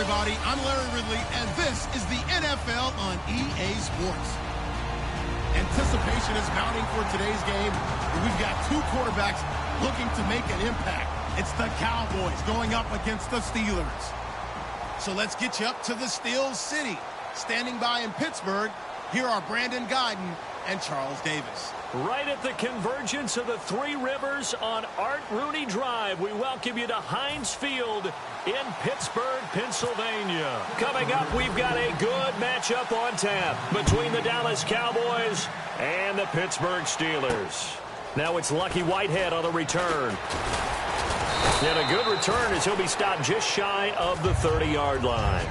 everybody. I'm Larry Ridley, and this is the NFL on EA Sports. Anticipation is mounting for today's game, where we've got two quarterbacks looking to make an impact. It's the Cowboys going up against the Steelers. So let's get you up to the Steel City. Standing by in Pittsburgh, here are Brandon Guyton and Charles Davis. Right at the convergence of the Three Rivers on Art Rooney Drive, we welcome you to Heinz Field in Pittsburgh, Pennsylvania. Coming up, we've got a good matchup on tap between the Dallas Cowboys and the Pittsburgh Steelers. Now it's Lucky Whitehead on the return. And a good return as he'll be stopped just shy of the 30-yard line.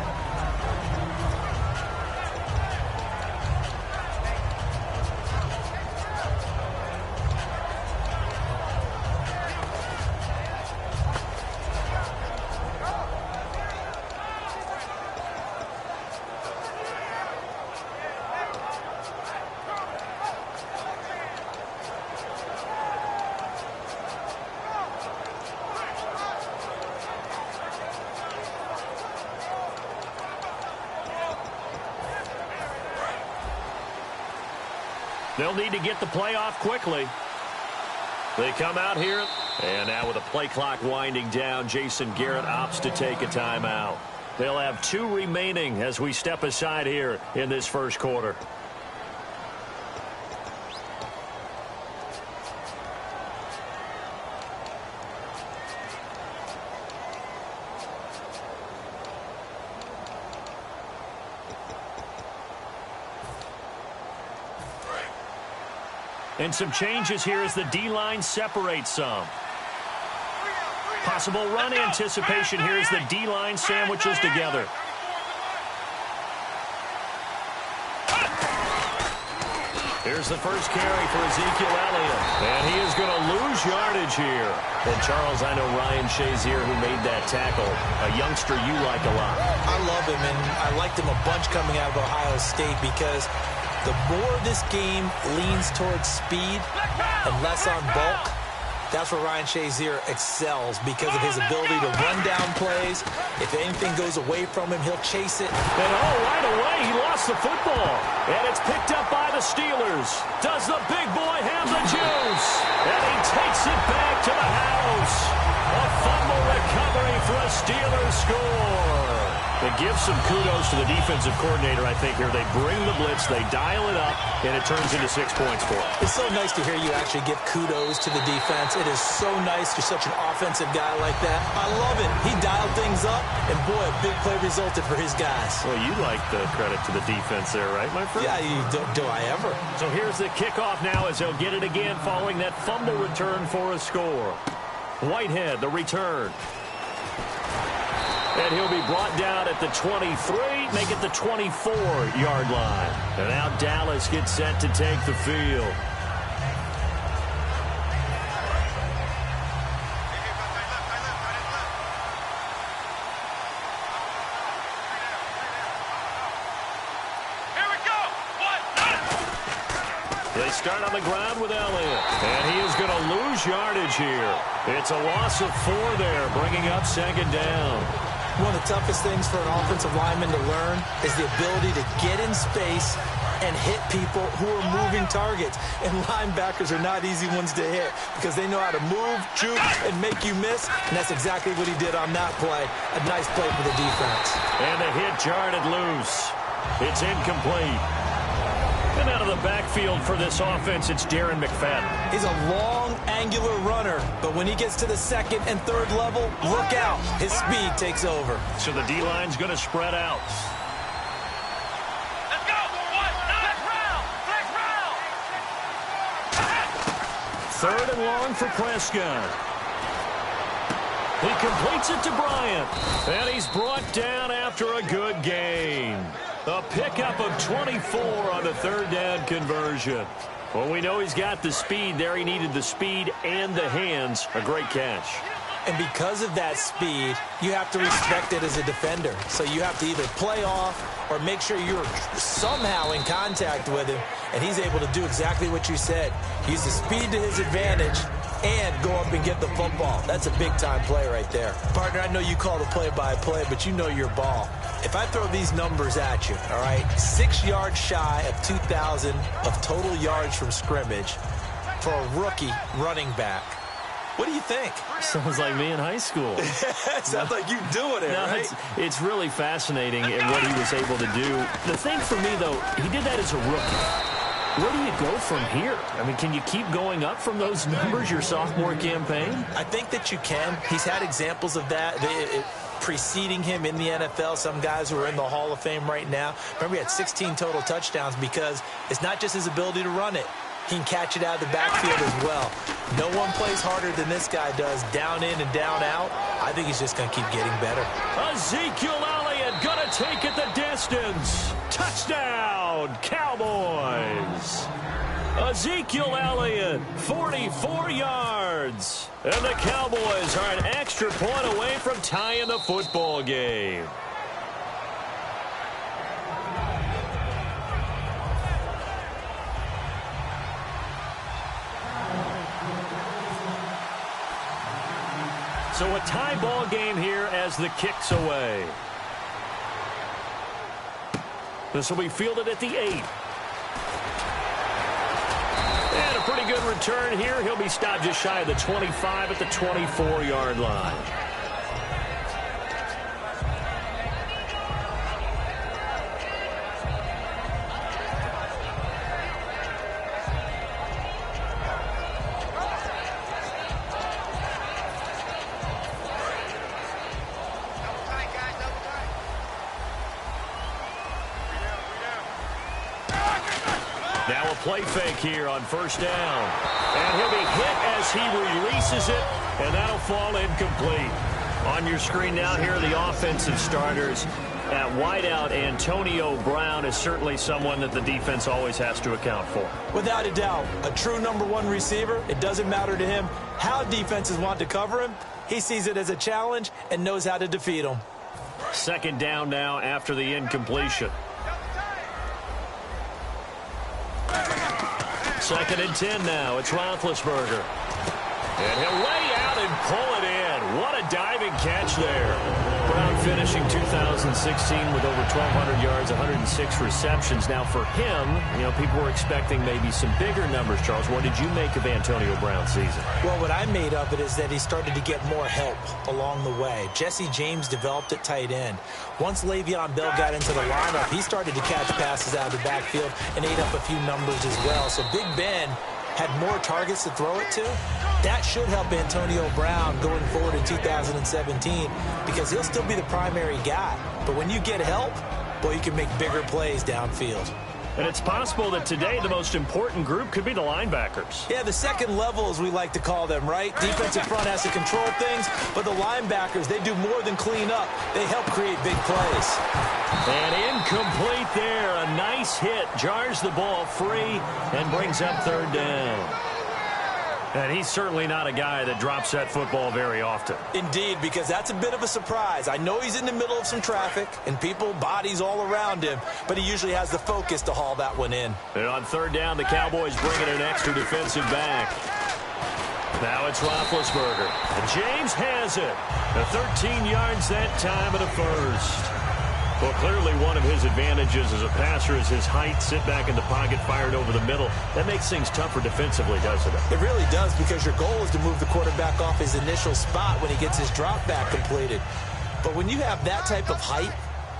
They'll need to get the play off quickly. They come out here, and now with the play clock winding down, Jason Garrett opts to take a timeout. They'll have 2 remaining as we step aside here in this first quarter. And some changes here as the D-line separates some. Possible run anticipation here as the D-line sandwiches together. Here's the first carry for Ezekiel Elliott. And he is going to lose yardage here. And Charles, I know Ryan Shazier, who made that tackle, a youngster you like a lot. I love him, and I liked him a bunch coming out of Ohio State because the more this game leans towards speed and less on bulk, that's where Ryan Shazier excels because of his ability to run down plays. If anything goes away from him, he'll chase it. And right away, he lost the football. And it's picked up by the Steelers. Does the big boy have the juice? And he takes it back to the house. A fumble recovery for a Steelers score. It gives some kudos to the defensive coordinator, I think, here. They bring the blitz, they dial it up, and it turns into 6 points for them. It's so nice to hear you actually give kudos to the defense. It is so nice you're such an offensive guy like that. I love it. He dialed things up, and boy, a big play resulted for his guys. Well, you like the credit to the defense there, right, my friend? Yeah, do I ever. So here's the kickoff now as they'll get it again following that fumble return for a score. Whitehead, the return. And he'll be brought down at the 23, make it the 24-yard line. And now Dallas gets set to take the field. They start on the ground with Elliott. And he is going to lose yardage here. It's a loss of 4 there, bringing up second down. One of the toughest things for an offensive lineman to learn is the ability to get in space and hit people who are moving targets. And linebackers are not easy ones to hit because they know how to move, juke, and make you miss. And that's exactly what he did on that play. A nice play for the defense. And the hit jarred it loose. It's incomplete. And out of the backfield for this offense, it's Darren McFadden. He's a long, angular runner, but when he gets to the second and third level, look out. His speed takes over. So the D-line's going to spread out. Let's go. Next round. 3rd and long for Prescott. He completes it to Bryant. And he's brought down after a good gain. A pickup of 24 on the 3rd down conversion. Well, we know he's got the speed there. He needed the speed and the hands. A great catch. And because of that speed, you have to respect it as a defender. So you have to either play off or make sure you're somehow in contact with him. And he's able to do exactly what you said. Use the speed to his advantage and go up and get the football. That's a big-time play right there. Partner, I know you call the play-by-play, but you know your ball. If I throw these numbers at you, all right, 6 yards shy of 2,000 of total yards from scrimmage for a rookie running back. What do you think? Sounds like me in high school. Sounds like you doing it, right? It's really fascinating in what he was able to do. The thing for me, though, he did that as a rookie. Where do you go from here? I mean, can you keep going up from those numbers your sophomore campaign? I think that you can. He's had examples of that preceding him in the NFL. Some guys who are in the Hall of Fame right now. Remember, he had 16 total touchdowns because it's not just his ability to run it. He can catch it out of the backfield as well. No one plays harder than this guy does, down in and down out. I think he's just going to keep getting better. Ezekiel Elliott going to take it the distance. Touchdown, Cowboys. Ezekiel Elliott, 44 yards. And the Cowboys are an extra point away from tying the football game. So a tie ball game here as the kick's away. This will be fielded at the 8. And a pretty good return here. He'll be stopped just shy of the 25 at the 24-yard line. Now a play fake here on first down. And he'll be hit as he releases it, and that'll fall incomplete. On your screen now, here are the offensive starters. At wideout, Antonio Brown is certainly someone that the defense always has to account for. Without a doubt, a true #1 receiver. It doesn't matter to him how defenses want to cover him. He sees it as a challenge and knows how to defeat them. Second down now after the incompletion. Second and 10 now. It's Roethlisberger. And he'll lay out and pull it in. What a diving catch there. Brown finishing 2016 with over 1,200 yards, 106 receptions. Now for him, you know, people were expecting maybe some bigger numbers. Charles, what did you make of Antonio Brown's season? Well, what I made of it is that he started to get more help along the way. Jesse James developed at tight end. Once Le'Veon Bell got into the lineup, he started to catch passes out of the backfield and ate up a few numbers as well. So Big Ben had more targets to throw it to. That should help Antonio Brown going forward in 2017 because he'll still be the primary guy. But when you get help, well, you can make bigger plays downfield. And it's possible that today the most important group could be the linebackers. Yeah, the second level, as we like to call them, right? Defensive front has to control things, but the linebackers, they do more than clean up. They help create big plays. And incomplete there. A nice hit. Jars the ball free and brings up third down. And he's certainly not a guy that drops that football very often. Indeed, because that's a bit of a surprise. I know he's in the middle of some traffic and people, bodies all around him, but he usually has the focus to haul that one in. And on third down, the Cowboys bring in an extra defensive back. Now it's Roethlisberger. And James has it. The 13 yards that time of the first. Well, clearly one of his advantages as a passer is his height. Sit back in the pocket, fired over the middle. That makes things tougher defensively, doesn't it? It really does, because your goal is to move the quarterback off his initial spot when he gets his drop back completed. But when you have that type of height,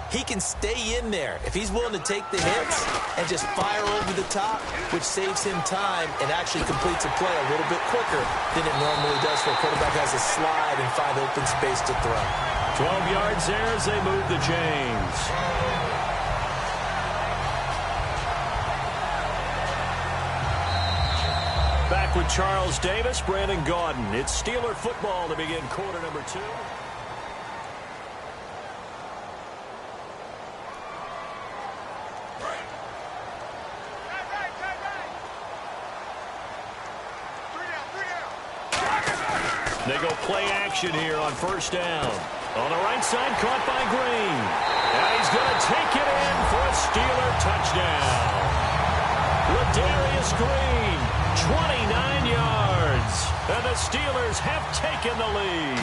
he can stay in there if he's willing to take the hits and just fire over the top, which saves him time and actually completes a play a little bit quicker than it normally does for a quarterback who has to slide and find open space to throw. 12 yards there as they move the chains. Back with Charles Davis, Brandon Gaudin. It's Steeler football to begin quarter number 2. They go play action here on first down. On the right side, caught by Green. And he's going to take it in for a Steeler touchdown. Ladarius Green, 29 yards. and the Steelers have taken the lead.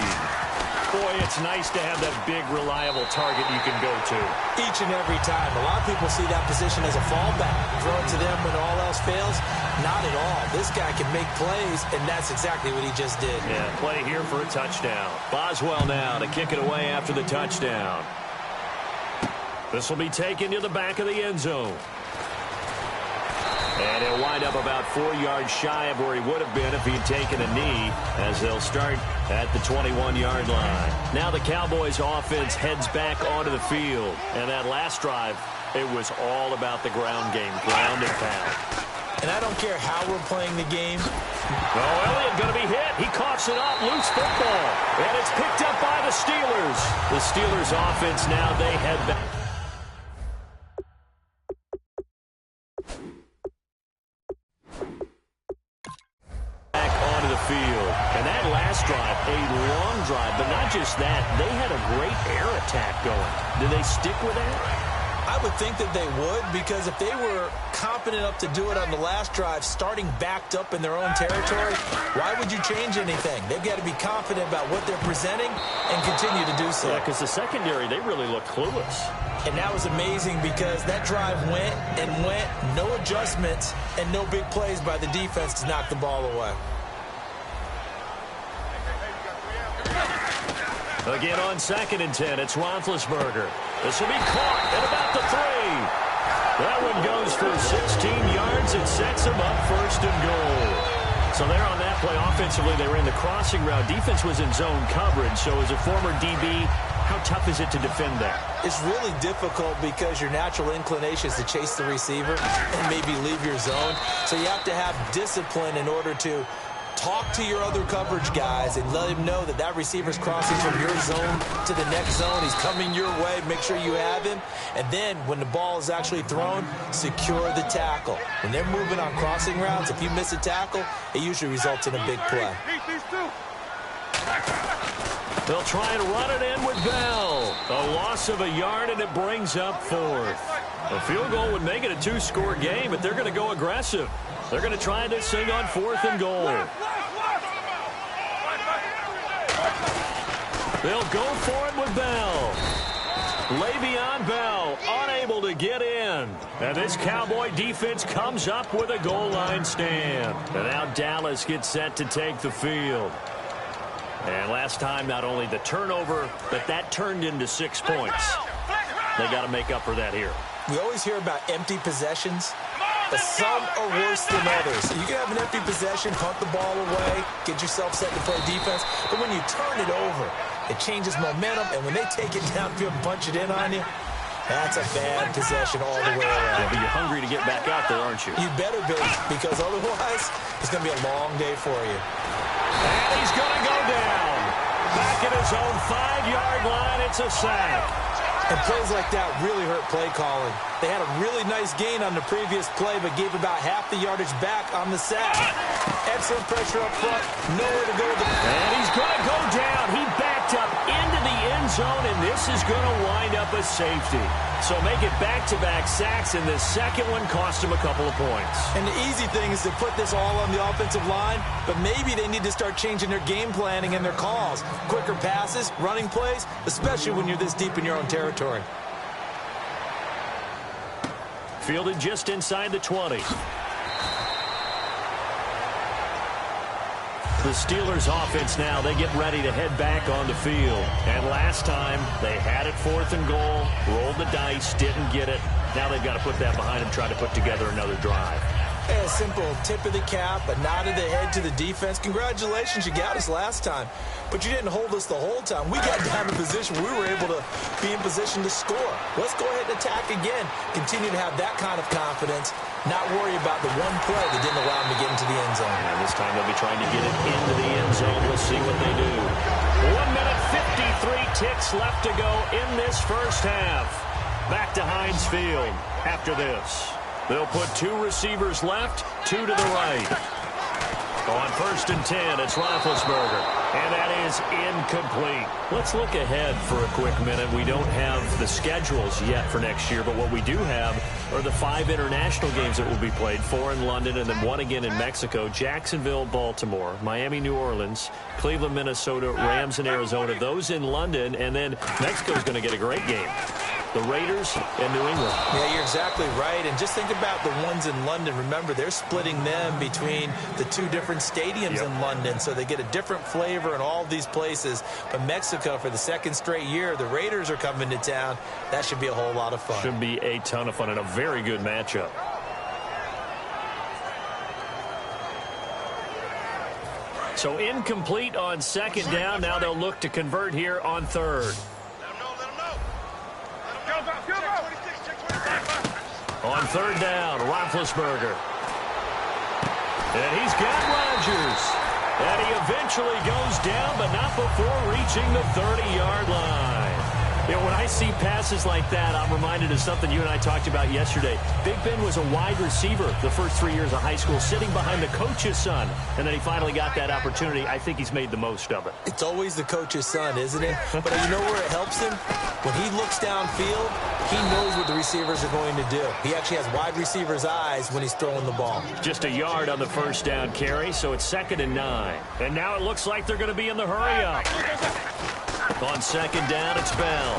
Boy, it's nice to have that big, reliable target you can go to. Each and every time. A lot of people see that position as a fallback. Throw it to them when all else fails. Not at all. This guy can make plays, and that's exactly what he just did. Yeah, play here for a touchdown. Boswell now to kick it away after the touchdown. This will be taken to the back of the end zone. And he'll wind up about 4 yards shy of where he would have been if he'd taken a knee, as they'll start at the 21-yard line. Now the Cowboys offense heads back onto the field. And that last drive, it was all about the ground game, ground and pound. And I don't care how we're playing the game. Oh, Elliott going to be hit. He coughs it up, loose football. And it's picked up by the Steelers. The Steelers offense now, they head back. Field. And that last drive, a long drive, but not just that, they had a great air attack going. Did they stick with that? I would think that they would, because if they were competent enough to do it on the last drive, starting backed up in their own territory, why would you change anything? They've got to be confident about what they're presenting and continue to do so. Yeah, because the secondary, they really look clueless. And that was amazing because that drive went and went, no adjustments, and no big plays by the defense to knock the ball away. Again on 2nd and 10, it's Roethlisberger. This will be caught at about the 3. That one goes for 16 yards. It sets him up 1st and goal. So there on that play, offensively, they ran the crossing route. Defense was in zone coverage, so as a former DB, how tough is it to defend that? It's really difficult because your natural inclination is to chase the receiver and maybe leave your zone. So you have to have discipline in order to talk to your other coverage guys and let him know that that receiver's crossing from your zone to the next zone. He's coming your way. Make sure you have him. And then when the ball is actually thrown, secure the tackle. When they're moving on crossing routes, if you miss a tackle, it usually results in a big play. They'll try and run it in with Bell. A loss of a yard, and it brings up 4th. A field goal would make it a 2-score game, but they're going to go aggressive. They're going to try this thing on 4th and goal. They'll go for it with Bell. Le'Veon Bell unable to get in. And this Cowboy defense comes up with a goal line stand. And now Dallas gets set to take the field. And last time, not only the turnover, but that turned into 6 points. They got to make up for that here. We always hear about empty possessions, but some are worse than others. You can have an empty possession, punt the ball away, get yourself set to play defense, but when you turn it over, it changes momentum, and when they take it downfield and punch it in on you, that's a bad possession all the way around. Yeah, but you're hungry to get back out there, aren't you? You better be, because otherwise, it's going to be a long day for you. And he's going to go down. Back at his own 5-yard line, it's a sack. And plays like that really hurt play calling. They had a really nice gain on the previous play, but gave about half the yardage back on the sack. Excellent pressure up front. Nowhere to go. And he's going to go down. He backed up into the end zone, and this is going to wind up a safety. So make it back-to-back sacks, and the second one cost him a couple of points. And the easy thing is to put this all on the offensive line, but maybe they need to start changing their game planning and their calls. Quicker passes, running plays, especially when you're this deep in your own territory. Fielded just inside the 20. The Steelers offense now, they get ready to head back on the field. And last time, they had it 4th and goal, rolled the dice, didn't get it. Now they've got to put that behind them, try to put together another drive. A simple tip of the cap, a nod of the head to the defense. Congratulations, you got us last time. But you didn't hold us the whole time. We got down in position. We were able to be in position to score. Let's go ahead and attack again. Continue to have that kind of confidence. Not worry about the one play that didn't allow them to get into the end zone. And this time they'll be trying to get it into the end zone. We'll see what they do. 1 minute, 53 ticks left to go in this first half. Back to Heinz Field after this. They'll put 2 receivers left, 2 to the right. On 1st and 10, it's Roethlisberger. And that is incomplete. Let's look ahead for a quick minute. We don't have the schedules yet for next year, but what we do have are the 5 international games that will be played, 4 in London and then 1 again in Mexico, Jacksonville, Baltimore, Miami, New Orleans, Cleveland, Minnesota, Rams, and Arizona. Those in London, and then Mexico's going to get a great game. The Raiders and New England. Yeah, you're exactly right. And just think about the ones in London. Remember, they're splitting them between the 2 different stadiums in London, so they get a different flavor in all these places. But Mexico, for the 2nd straight year, the Raiders are coming to town. That should be a whole lot of fun. Should be a ton of fun and a very good matchup. So incomplete on 2nd down. Now they'll look to convert here on 3rd. On 3rd down, Roethlisberger. And he's got Rodgers. And he eventually goes down, but not before reaching the 30-yard line. You know, when I see passes like that, I'm reminded of something you and I talked about yesterday. Big Ben was a wide receiver the first 3 years of high school, sitting behind the coach's son. And then he finally got that opportunity. I think he's made the most of it. It's always the coach's son, isn't it? But you know where it helps him? When he looks downfield, he knows what the receivers are going to do. He actually has wide receivers' eyes when he's throwing the ball. Just a yard on the 1st down carry, so it's 2nd and 9. And now it looks like they're going to be in the hurry-up. On 2nd down, it's Bell.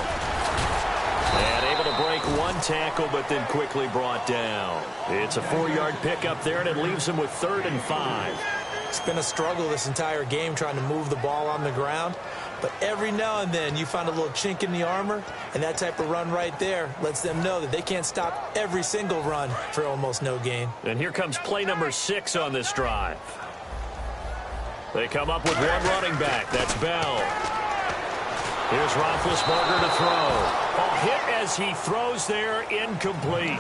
And able to break 1 tackle, but then quickly brought down. It's a 4-yard pickup there, and it leaves him with 3rd and 5. It's been a struggle this entire game trying to move the ball on the ground. But every now and then you find a little chink in the armor, and that type of run right there lets them know that they can't stop every single run for almost no gain. And here comes play number 6 on this drive. They come up with 1 running back. That's Bell. Here's Roethlisberger to throw. A hit as he throws there, incomplete.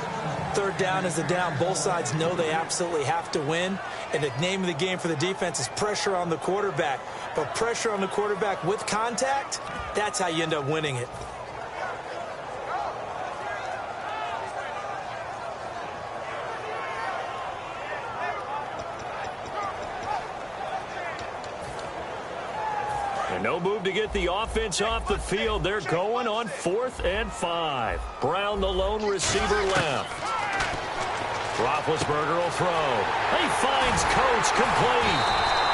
3rd down is the down. Both sides know they absolutely have to win. And the name of the game for the defense is pressure on the quarterback. But pressure on the quarterback with contact, that's how you end up winning it. And no move to get the offense off the field. They're going on 4th and 5. Brown, the lone receiver, left. Roethlisberger will throw. He finds Coates complete.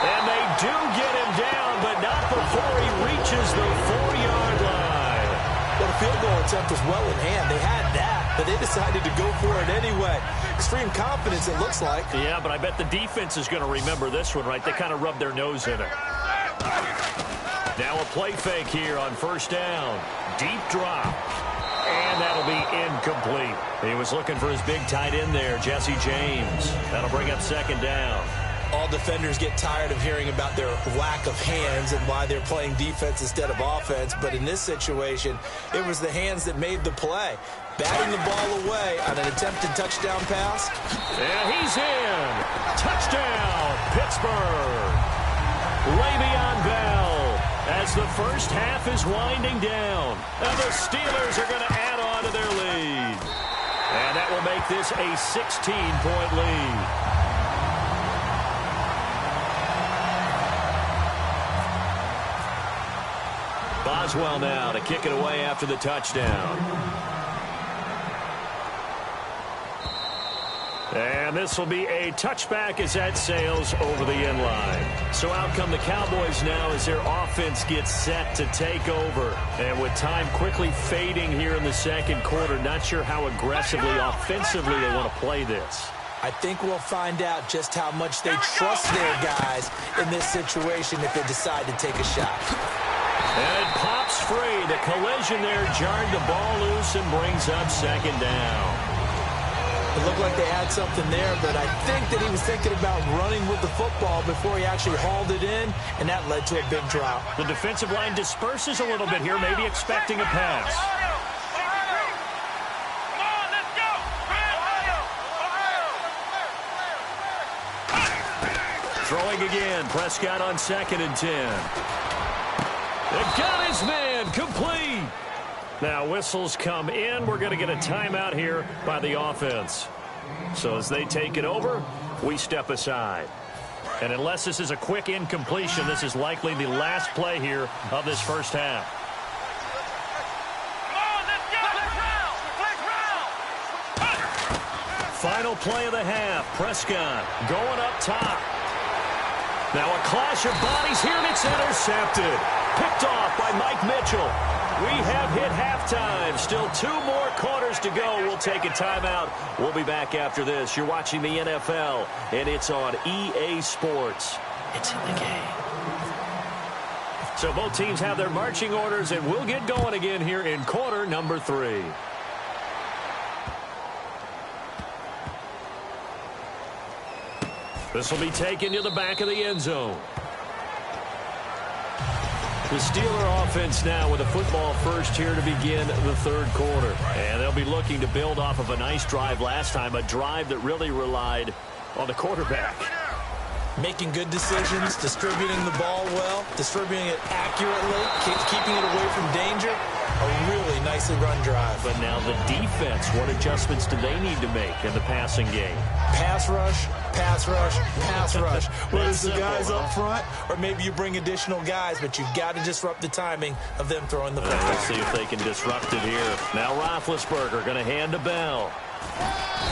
And they do get him down, but not before he reaches the 4-yard line. Well, the field goal attempt was well in hand. They had that, but they decided to go for it anyway. Extreme confidence, it looks like. Yeah, but I bet the defense is going to remember this one, right? They kind of rubbed their nose in it. Now a play fake here on 1st down. Deep drop. And that'll be incomplete. He was looking for his big tight end there, Jesse James. That'll bring up 2nd down. All defenders get tired of hearing about their lack of hands and why they're playing defense instead of offense. But in this situation, it was the hands that made the play. Batting the ball away on an attempted touchdown pass. And he's in. Touchdown, Pittsburgh. Le'Veon Bell. As the first half is winding down. And the Steelers are going to add on to their lead. And that will make this a 16-point lead. Boswell now to kick it away after the touchdown. And this will be a touchback as that sails over the end line. So out come the Cowboys now as their offense gets set to take over. And with time quickly fading here in the 2nd quarter, not sure how aggressively, offensively they want to play this. I think we'll find out just how much they trust their guys in this situation if they decide to take a shot. And it pops free. The collision there jarred the ball loose and brings up 2nd down. It looked like they had something there, but I think that he was thinking about running with the football before he actually hauled it in, and that led to a big drop. The defensive line disperses a little bit here, maybe expecting a pass. Throwing again, Prescott on 2nd and 10. They got his man, complete. Now whistles come in. We're going to get a timeout here by the offense. So as they take it over, we step aside. And unless this is a quick incompletion, this is likely the last play here of this first half. Final play of the half. Prescott going up top. Now a clash of bodies here, and it's intercepted. Picked off by Mike Mitchell. We have hit halftime. Still 2 more quarters to go. We'll take a timeout. We'll be back after this. You're watching the NFL, and it's on EA Sports. It's in the game. So both teams have their marching orders, and we'll get going again here in quarter number 3. This will be taken to the back of the end zone. The Steeler offense now with a football first here to begin the third quarter. And they'll be looking to build off of a nice drive last time, a drive that really relied on the quarterback. Making good decisions, distributing the ball well, distributing it accurately, keeping it away from danger. A really nicely run drive. But now the defense, what adjustments do they need to make in the passing game? Pass rush, pass rush, pass rush. Whether it's the guys up front or maybe you bring additional guys, but you've got to disrupt the timing of them throwing the football. Let's see if they can disrupt it here. Now Roethlisberger going to hand to Bell.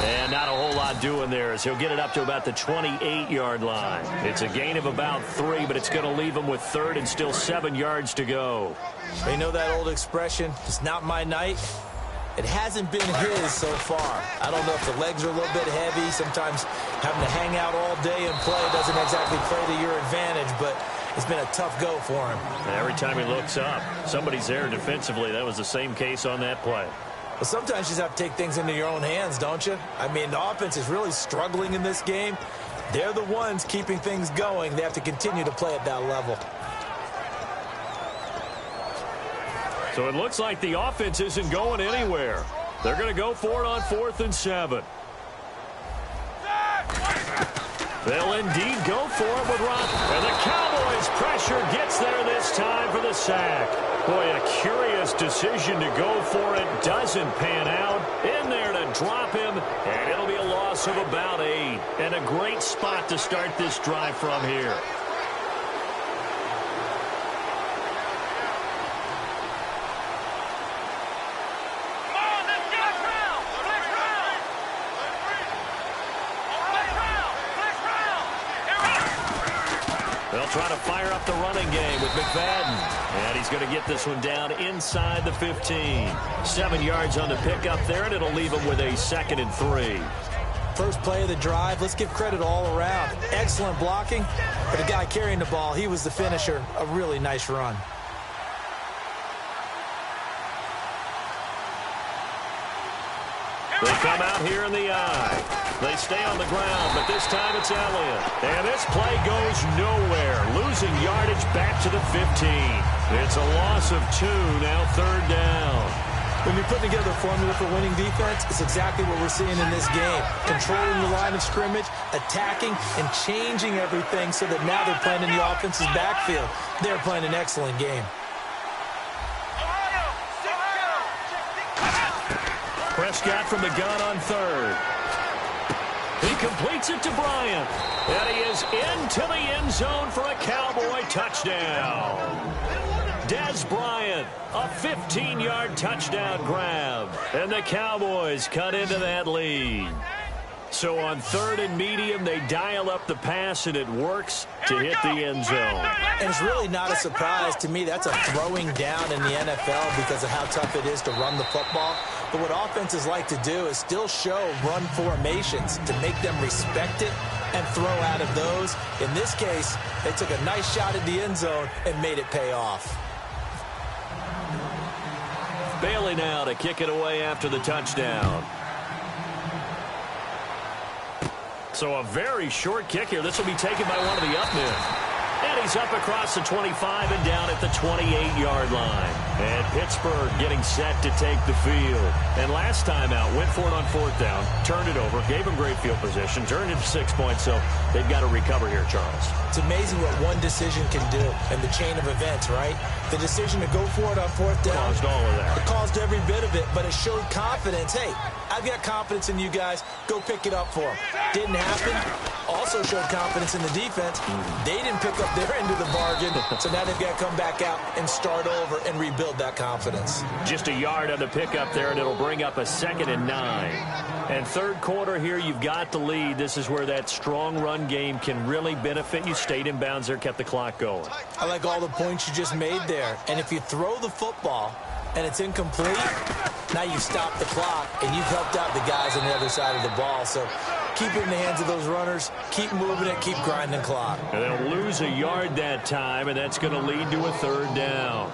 And not a whole lot doing there as he'll get it up to about the 28-yard line. It's a gain of about 3, but it's going to leave him with 3rd and still 7 yards to go. You know that old expression, it's not my night? It hasn't been his so far. I don't know if the legs are a little bit heavy. Sometimes having to hang out all day and play doesn't exactly play to your advantage, but it's been a tough go for him. And every time he looks up, somebody's there defensively. That was the same case on that play. Well, sometimes you just have to take things into your own hands, don't you? I mean, the offense is really struggling in this game. They're the ones keeping things going. They have to continue to play at that level. So it looks like the offense isn't going anywhere. They're going to go for it on 4th and 7. They'll indeed go for it with Roth. And the Cowboys pressure gets there this time for the sack. Boy, a curious decision to go for it. Doesn't pan out. In there to drop him. And it'll be a loss of about 8. And a great spot to start this drive from here. They'll try to fire up the running game with McFadden. And he's going to get this one down inside the 15. 7 yards on the pickup there, and it'll leave him with a 2nd and 3. First play of the drive, let's give credit all around. Excellent blocking, but the guy carrying the ball, he was the finisher. A really nice run. They come out here in the eye. They stay on the ground, but this time it's Elliott. And this play goes nowhere. Losing yardage back to the 15. It's a loss of 2, now 3rd down. When you're putting together a formula for winning defense, it's exactly what we're seeing in this game. Controlling the line of scrimmage, attacking, and changing everything so that now they're playing in the offense's backfield. They're playing an excellent game. Prescott from the gun on 3rd. He completes it to Bryant. And he is into the end zone for a Cowboy touchdown. Des Bryant, a 15-yard touchdown grab. And the Cowboys cut into that lead. So on 3rd and medium, they dial up the pass, and it works to hit the end zone. And it's really not a surprise to me. That's a throwing down in the NFL because of how tough it is to run the football. But what offenses like to do is still show run formations to make them respect it and throw out of those. In this case, they took a nice shot at the end zone and made it pay off. Bailey now to kick it away after the touchdown. So a very short kick here. This will be taken by one of the up men. And he's up across the 25 and down at the 28-yard line. And Pittsburgh getting set to take the field. And last time out, went for it on 4th down, turned it over, gave him great field position, turned it to 6 points, so they've got to recover here, Charles. It's amazing what one decision can do in the chain of events, right? The decision to go for it on 4th down. Caused all of that. It caused every bit of it, but it showed confidence. Hey, I've got confidence in you guys. Go pick it up for them. Didn't happen. Also showed confidence in the defense. They didn't pick up their end of the bargain, so now they've got to come back out and start over and rebuild that confidence. Just a yard on the pickup there, and it'll bring up a 2nd and 9. And third quarter here, you've got the lead. This is where that strong run game can really benefit you. Stayed in bounds there, kept the clock going. I like all the points you just made there. And if you throw the football and it's incomplete, now you've stopped the clock and you've helped out the guys on the other side of the ball. So keep it in the hands of those runners. Keep moving it. Keep grinding the clock. And they'll lose a yard that time, and that's going to lead to a 3rd down.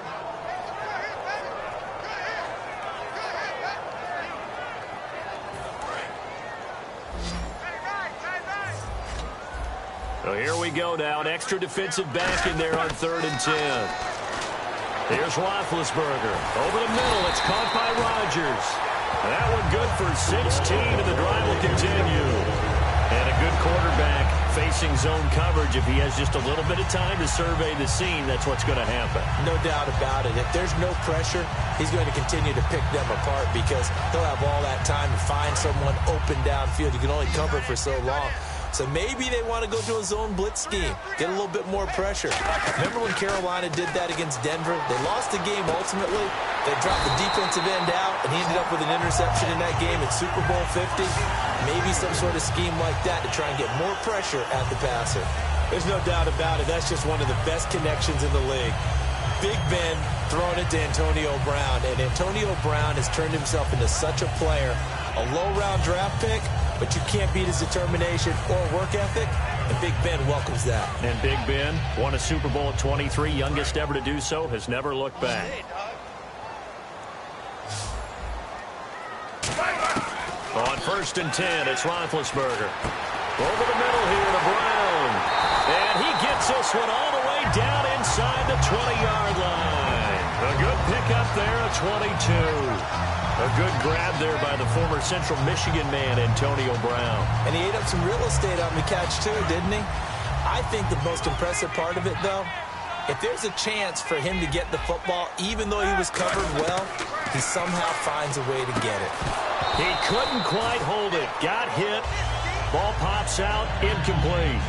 So here we go now. An extra defensive back in there on 3rd and 10. Here's Roethlisberger. Over the middle. It's caught by Rodgers. That one good for 16, and the drive will continue. And a good quarterback facing zone coverage. If he has just a little bit of time to survey the scene, that's what's going to happen. No doubt about it. If there's no pressure, he's going to continue to pick them apart because he'll have all that time to find someone open downfield. You can only cover for so long. So maybe they want to go to a zone blitz scheme, get a little bit more pressure. Remember when Carolina did that against Denver? They lost the game ultimately. They dropped the defensive end out, and he ended up with an interception in that game at Super Bowl 50. Maybe some sort of scheme like that to try and get more pressure at the passer. There's no doubt about it. That's just one of the best connections in the league. Big Ben throwing it to Antonio Brown, and Antonio Brown has turned himself into such a player. A low-round draft pick, but you can't beat his determination or work ethic, and Big Ben welcomes that. And Big Ben won a Super Bowl at 23, youngest ever to do so, has never looked back. On 1st and 10, it's Roethlisberger. Over the middle here to Brown. And he gets this one all the way down inside the 20-yard line. A good pickup there at 22. A good grab there by the former Central Michigan man, Antonio Brown. And he ate up some real estate on the catch, too, didn't he? I think the most impressive part of it, though, if there's a chance for him to get the football, even though he was covered well, he somehow finds a way to get it. He couldn't quite hold it. Got hit. Ball pops out. Incomplete.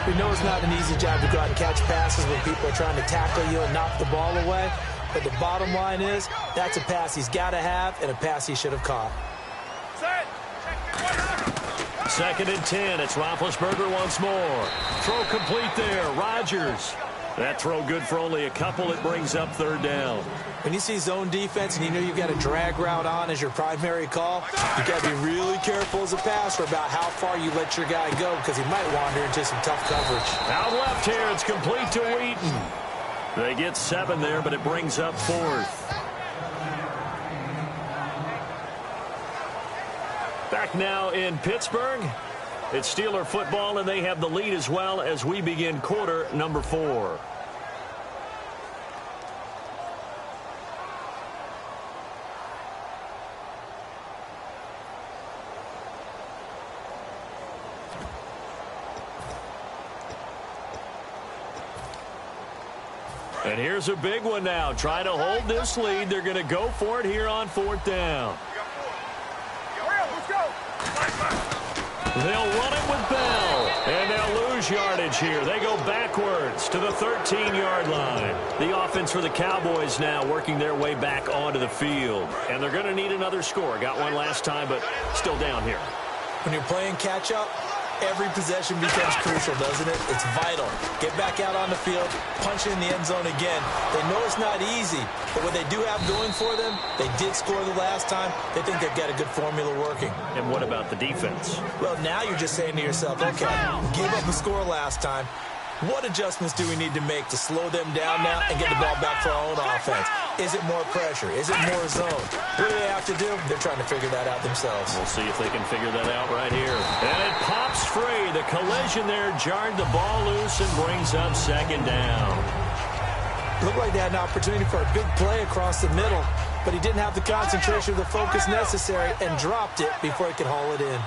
We know it's not an easy job to go out and catch passes when people are trying to tackle you and knock the ball away. But the bottom line is, that's a pass he's got to have and a pass he should have caught. 2nd and 10. It's Roethlisberger once more. Throw complete there. Rodgers. That throw good for only a couple. It brings up 3rd down. When you see zone defense and you know you've got a drag route on as your primary call, you've got to be really careful as a passer about how far you let your guy go because he might wander into some tough coverage. Out left here. It's complete to Wheaton. They get 7 there, but it brings up 4th. Back now in Pittsburgh. It's Steeler football, and they have the lead as well as we begin quarter number 4. And here's a big one now. Trying to hold this lead. They're going to go for it here on 4th down. They'll run it with Bell. And they'll lose yardage here. They go backwards to the 13-yard line. The offense for the Cowboys now working their way back onto the field. And they're going to need another score. Got one last time, but still down here. When you're playing catch-up, every possession becomes crucial, doesn't it? It's vital. Get back out on the field, punch it in the end zone again. They know it's not easy, but what they do have going for them, they did score the last time. They think they've got a good formula working. And what about the defense? Well, now you're just saying to yourself, okay, gave up a score last time. What adjustments do we need to make to slow them down now and get the ball back for our own offense? Is it more pressure? Is it more zone? What do they have to do? They're trying to figure that out themselves. We'll see if they can figure that out right here. And it pops free. The collision there jarred the ball loose and brings up 2nd down. Looked like they had an opportunity for a big play across the middle, but he didn't have the concentration or the focus necessary and dropped it before he could haul it in.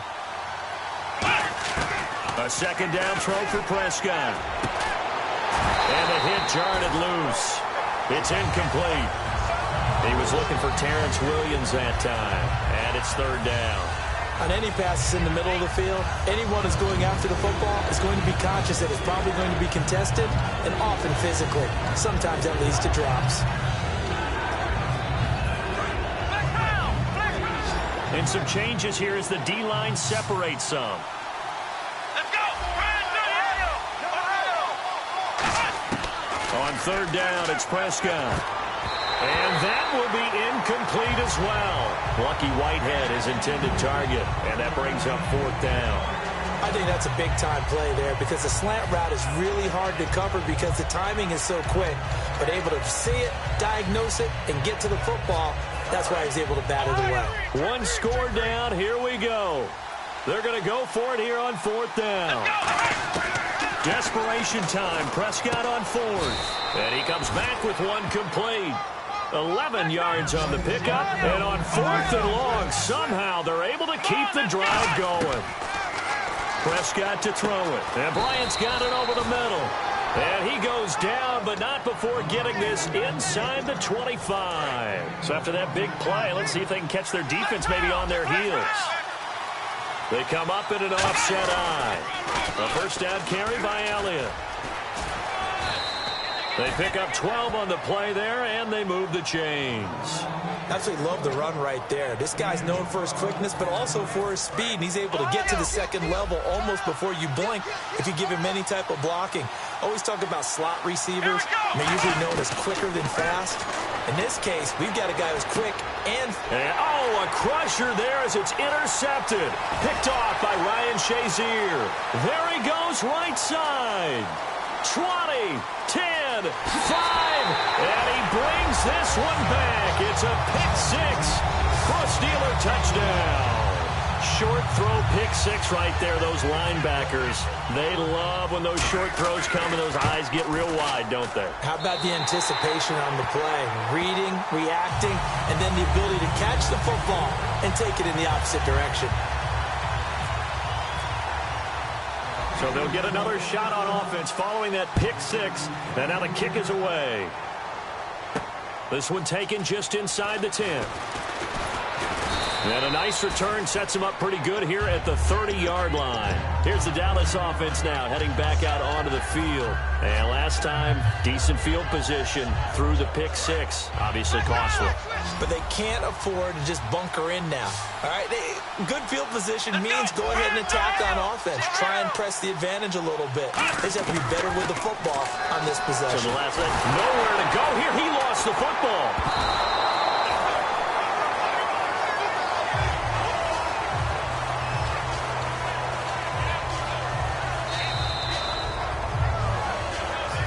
A 2nd down throw for Prescott. And the hit jarred it loose. It's incomplete. He was looking for Terrence Williams that time, and it's third down. On any passes in the middle of the field, anyone who's going after the football is going to be conscious that it's probably going to be contested and often physically. Sometimes that leads to drops. And some changes here as the D-line separates some. Let's go! On third down, it's Prescott. And that will be incomplete as well. Lucky Whitehead is intended target, and that brings up fourth down. I think that's a big-time play there because the slant route is really hard to cover because the timing is so quick. But able to see it, diagnose it, and get to the football, that's why he's able to bat it away. One score down. Here we go. They're going to go for it here on fourth down. Desperation time. Prescott on fourth. And he comes back with one complete. 11 yards on the pickup. And on fourth and long, somehow they're able to keep the drive going. Prescott to throw it. And Bryant's got it over the middle. And he goes down, but not before getting this inside the 25. So after that big play, let's see if they can catch their defense maybe on their heels. They come up in an offset eye. A first down carry by Elliott. They pick up 12 on the play there, and they move the chains. Absolutely love the run right there. This guy's known for his quickness, but also for his speed, and he's able to get to the second level almost before you blink if you give him any type of blocking. Always talk about slot receivers, and they're usually known as quicker than fast. In this case, we've got a guy who's quick and a crusher there as it's intercepted. Picked off by Ryan Shazier. There he goes right side. 20, 10, 5, and he brings this one back. It's a pick six for a Steeler touchdown. Short throw pick six right there. Those linebackers, they love when those short throws come and those eyes get real wide, don't they? How about the anticipation on the play? Reading, reacting, and then the ability to catch the football and take it in the opposite direction. So they'll get another shot on offense following that pick six. And now the kick is away. This one taken just inside the 10. And a nice return sets him up pretty good here at the 30-yard line. Here's the Dallas offense now heading back out onto the field. And last time, decent field position through the pick six. Obviously costly. But they can't afford to just bunker in now. All right, good field position means go ahead and attack on offense. Try and press the advantage a little bit. They just have to be better with the football on this possession. So the last leg, nowhere to go here. He lost the football.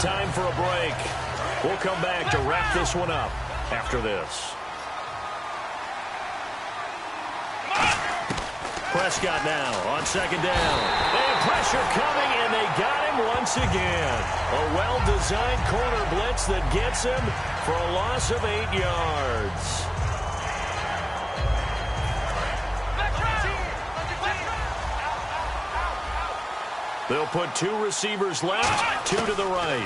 Time for a break. We'll come back to wrap this one up after this. Prescott now on second down. And pressure coming, and they got him once again. A well-designed corner blitz that gets him for a loss of 8 yards. They'll put two receivers left, two to the right.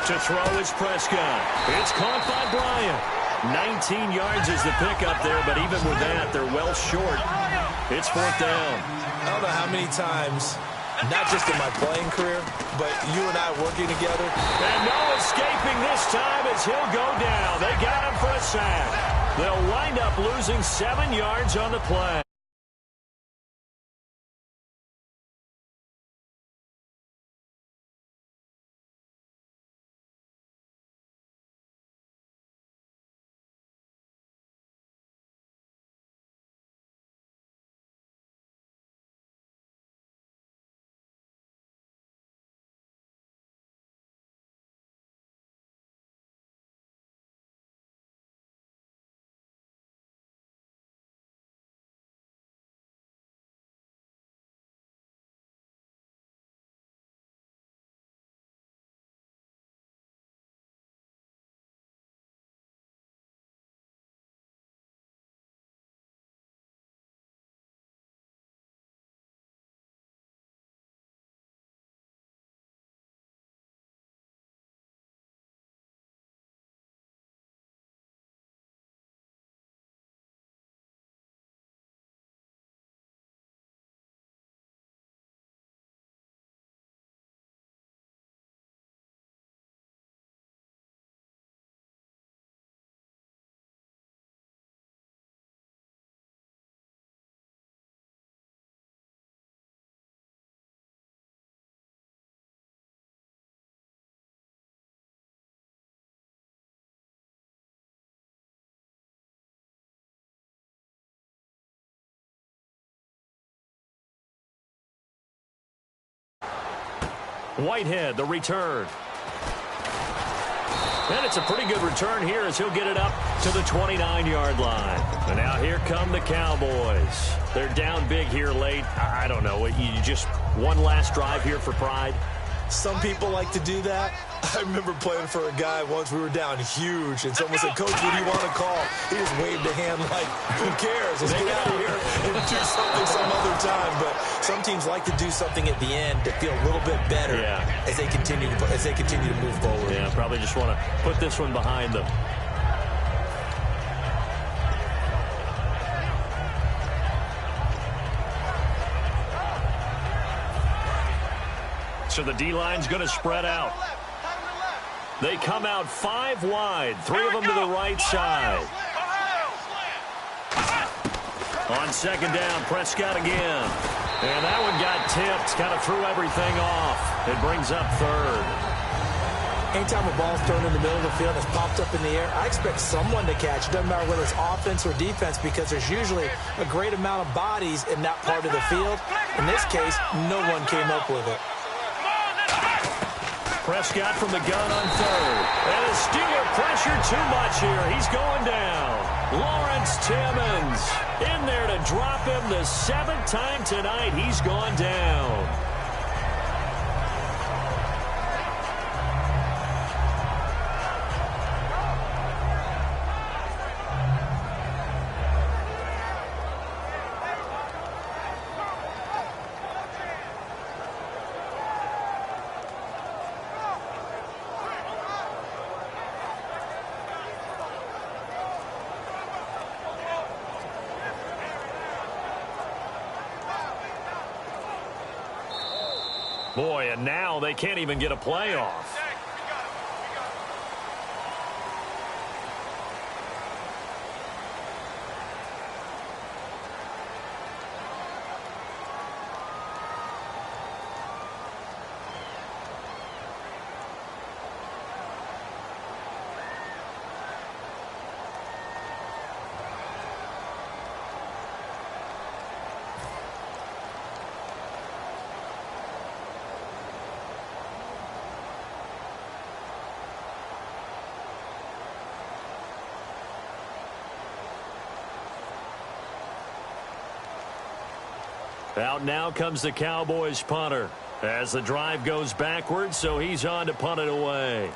To throw is Prescott. It's caught by Bryant. 19 yards is the pickup there, but even with that, they're well short. It's fourth down. I don't know how many times, not just in my playing career, but you and I working together. And no escaping this time as he'll go down. They got him for a sack. They'll wind up losing 7 yards on the play. Whitehead, the return. And it's a pretty good return here as he'll get it up to the 29-yard line. And now here come the Cowboys. They're down big here late. I don't know. You just one last drive here for pride? Some people like to do that. I remember playing for a guy once. We were down huge, and someone said, "Coach, what do you want to call?" He just waved a hand like, "Who cares? Let's get out of here and do something some other time." But some teams like to do something at the end to feel a little bit better as they continue to move forward. Yeah, probably just want to put this one behind them. So the D-line's going to spread out. They come out 5 wide, 3 of them to the right side. On second down, Prescott again. And that one got tipped, kind of threw everything off. It brings up 3rd. Anytime a ball's thrown in the middle of the field that's popped up in the air, I expect someone to catch. It doesn't matter whether it's offense or defense, because there's usually a great amount of bodies in that part of the field. In this case, no one came up with it. Prescott from the gun on 3rd. And the Steeler pressure too much here. He's going down. Lawrence Timmons in there to drop him the 7th time tonight. He's gone down. Boy, and now they can't even get a play off. Out now comes the Cowboys punter as the drive goes backwards, so he's on to punt it away.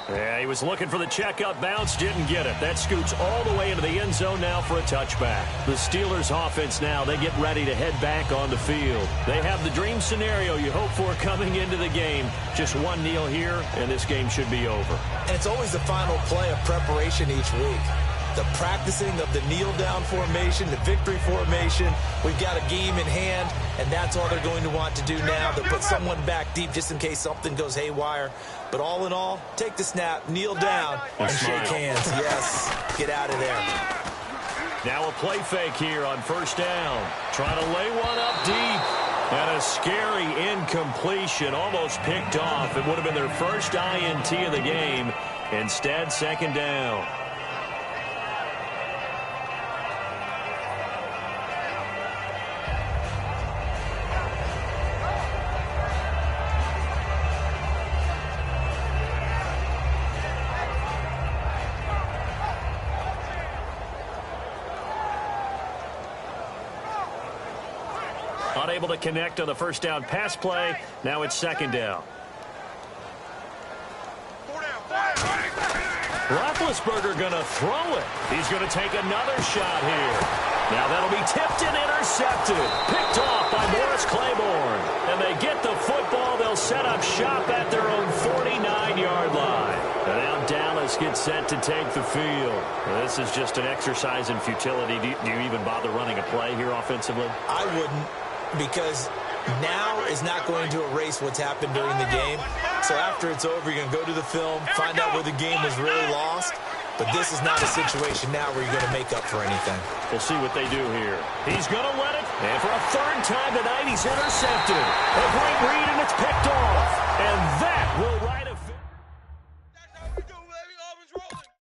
Yeah, he was looking for the checkup bounce, didn't get it. That scoots all the way into the end zone now for a touchback. The Steelers offense now, they get ready to head back on the field. They have the dream scenario you hope for coming into the game. Just one kneel here, and this game should be over. And it's always the final play of preparation each week. The practicing of the kneel-down formation, the victory formation. We've got a game in hand, and that's all they're going to want to do now. They'll put someone back deep just in case something goes haywire. But all in all, take the snap, kneel down, and shake hands. Yes, get out of there. Now a play fake here on 1st down. Trying to lay one up deep. And a scary incompletion, almost picked off. It would have been their first INT of the game. Instead, 2nd down. Unable to connect on the 1st down pass play. Now it's 2nd down. Roethlisberger going to throw it. He's going to take another shot here. Now that'll be tipped and intercepted. Picked off by Morris Claiborne. And they get the football. They'll set up shop at their own 49-yard line. And now Dallas gets set to take the field. Well, this is just an exercise in futility. Do you even bother running a play here offensively? I wouldn't, because now is not going to erase what's happened during the game. So after it's over, you're going to go to the film, find out where the game was really lost. But this is not a situation now where you're going to make up for anything. We'll see what they do here. He's going to let it. And for a 3rd time tonight, he's intercepted. A great read, and it's picked off. And that will right a... That's how we do, baby. Always rolling.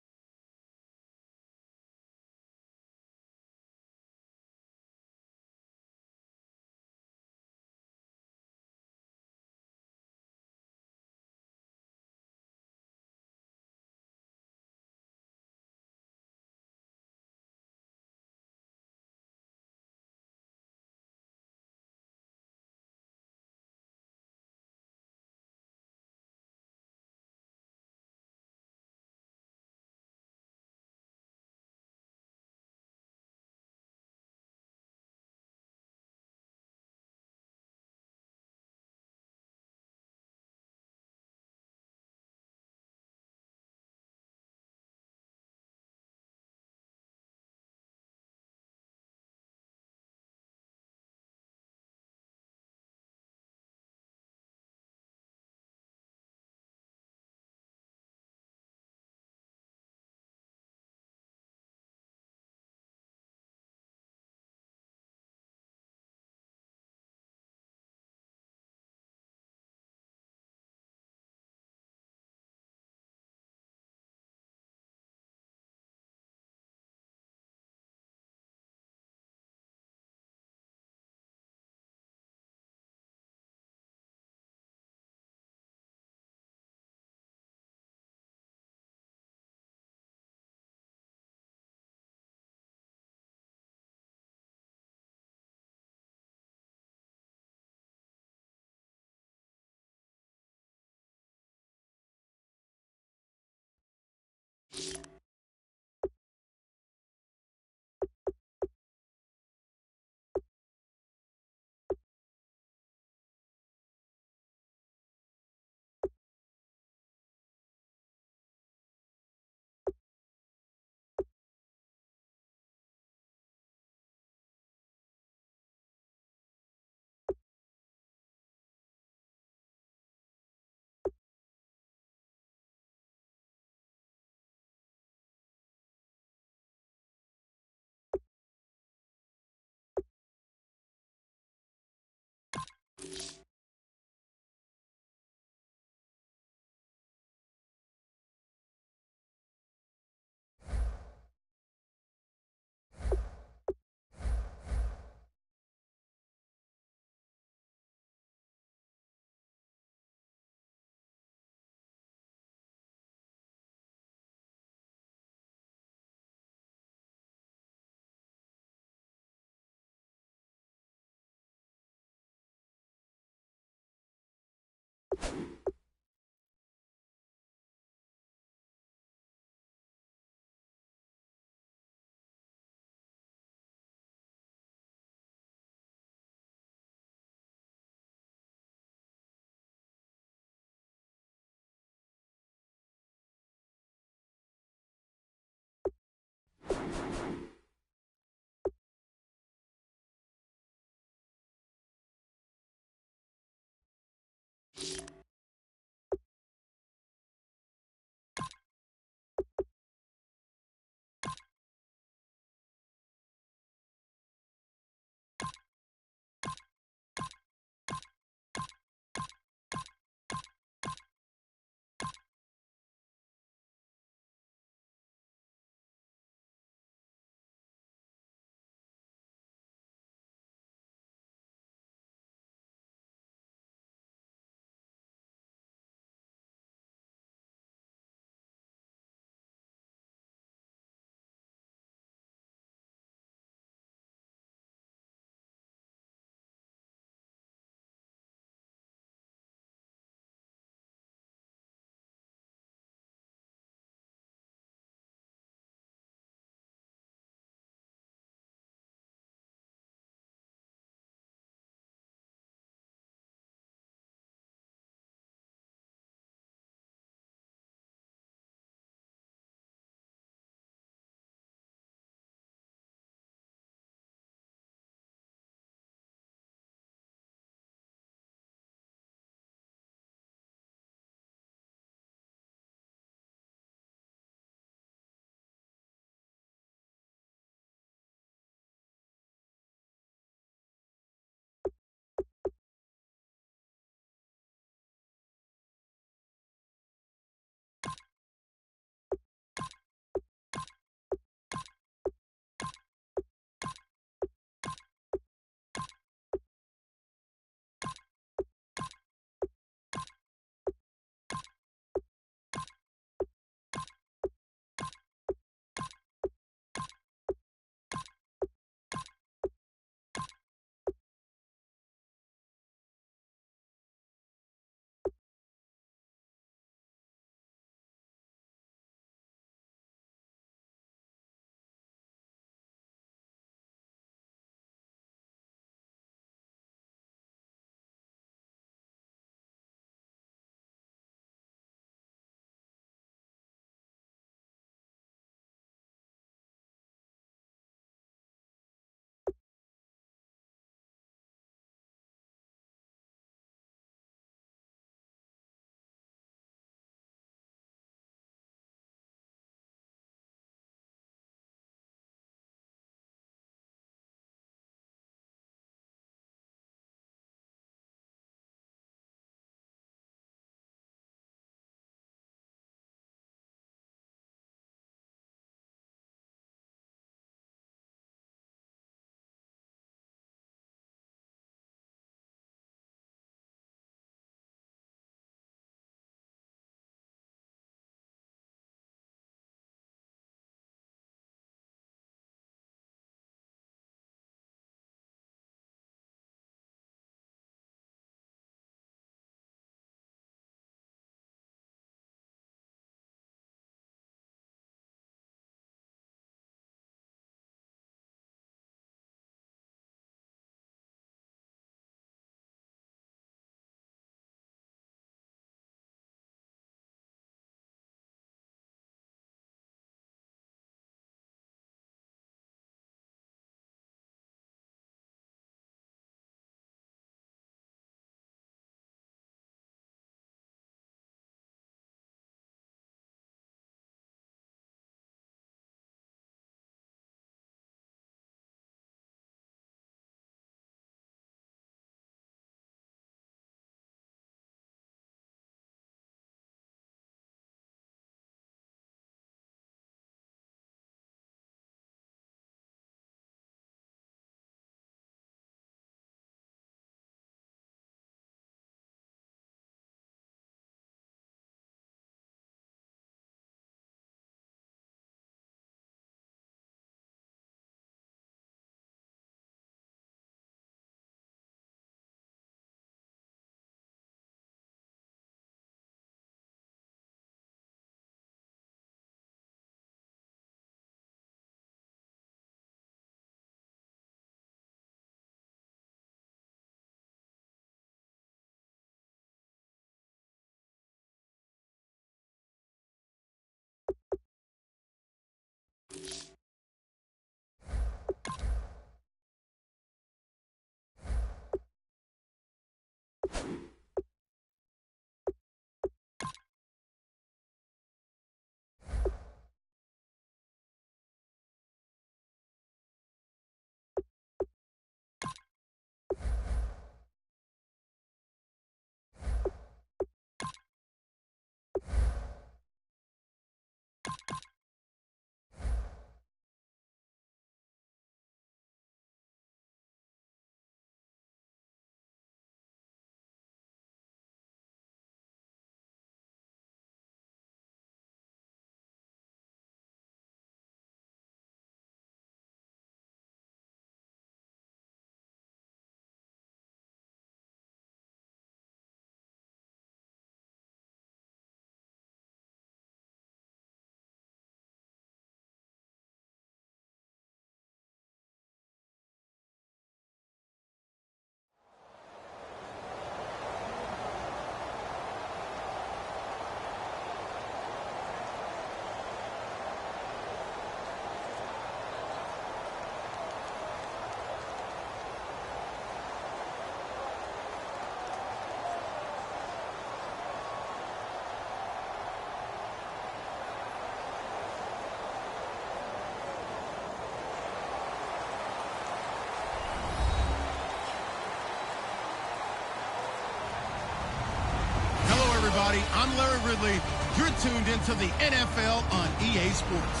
I'm Larry Ridley. You're tuned into the NFL on EA Sports.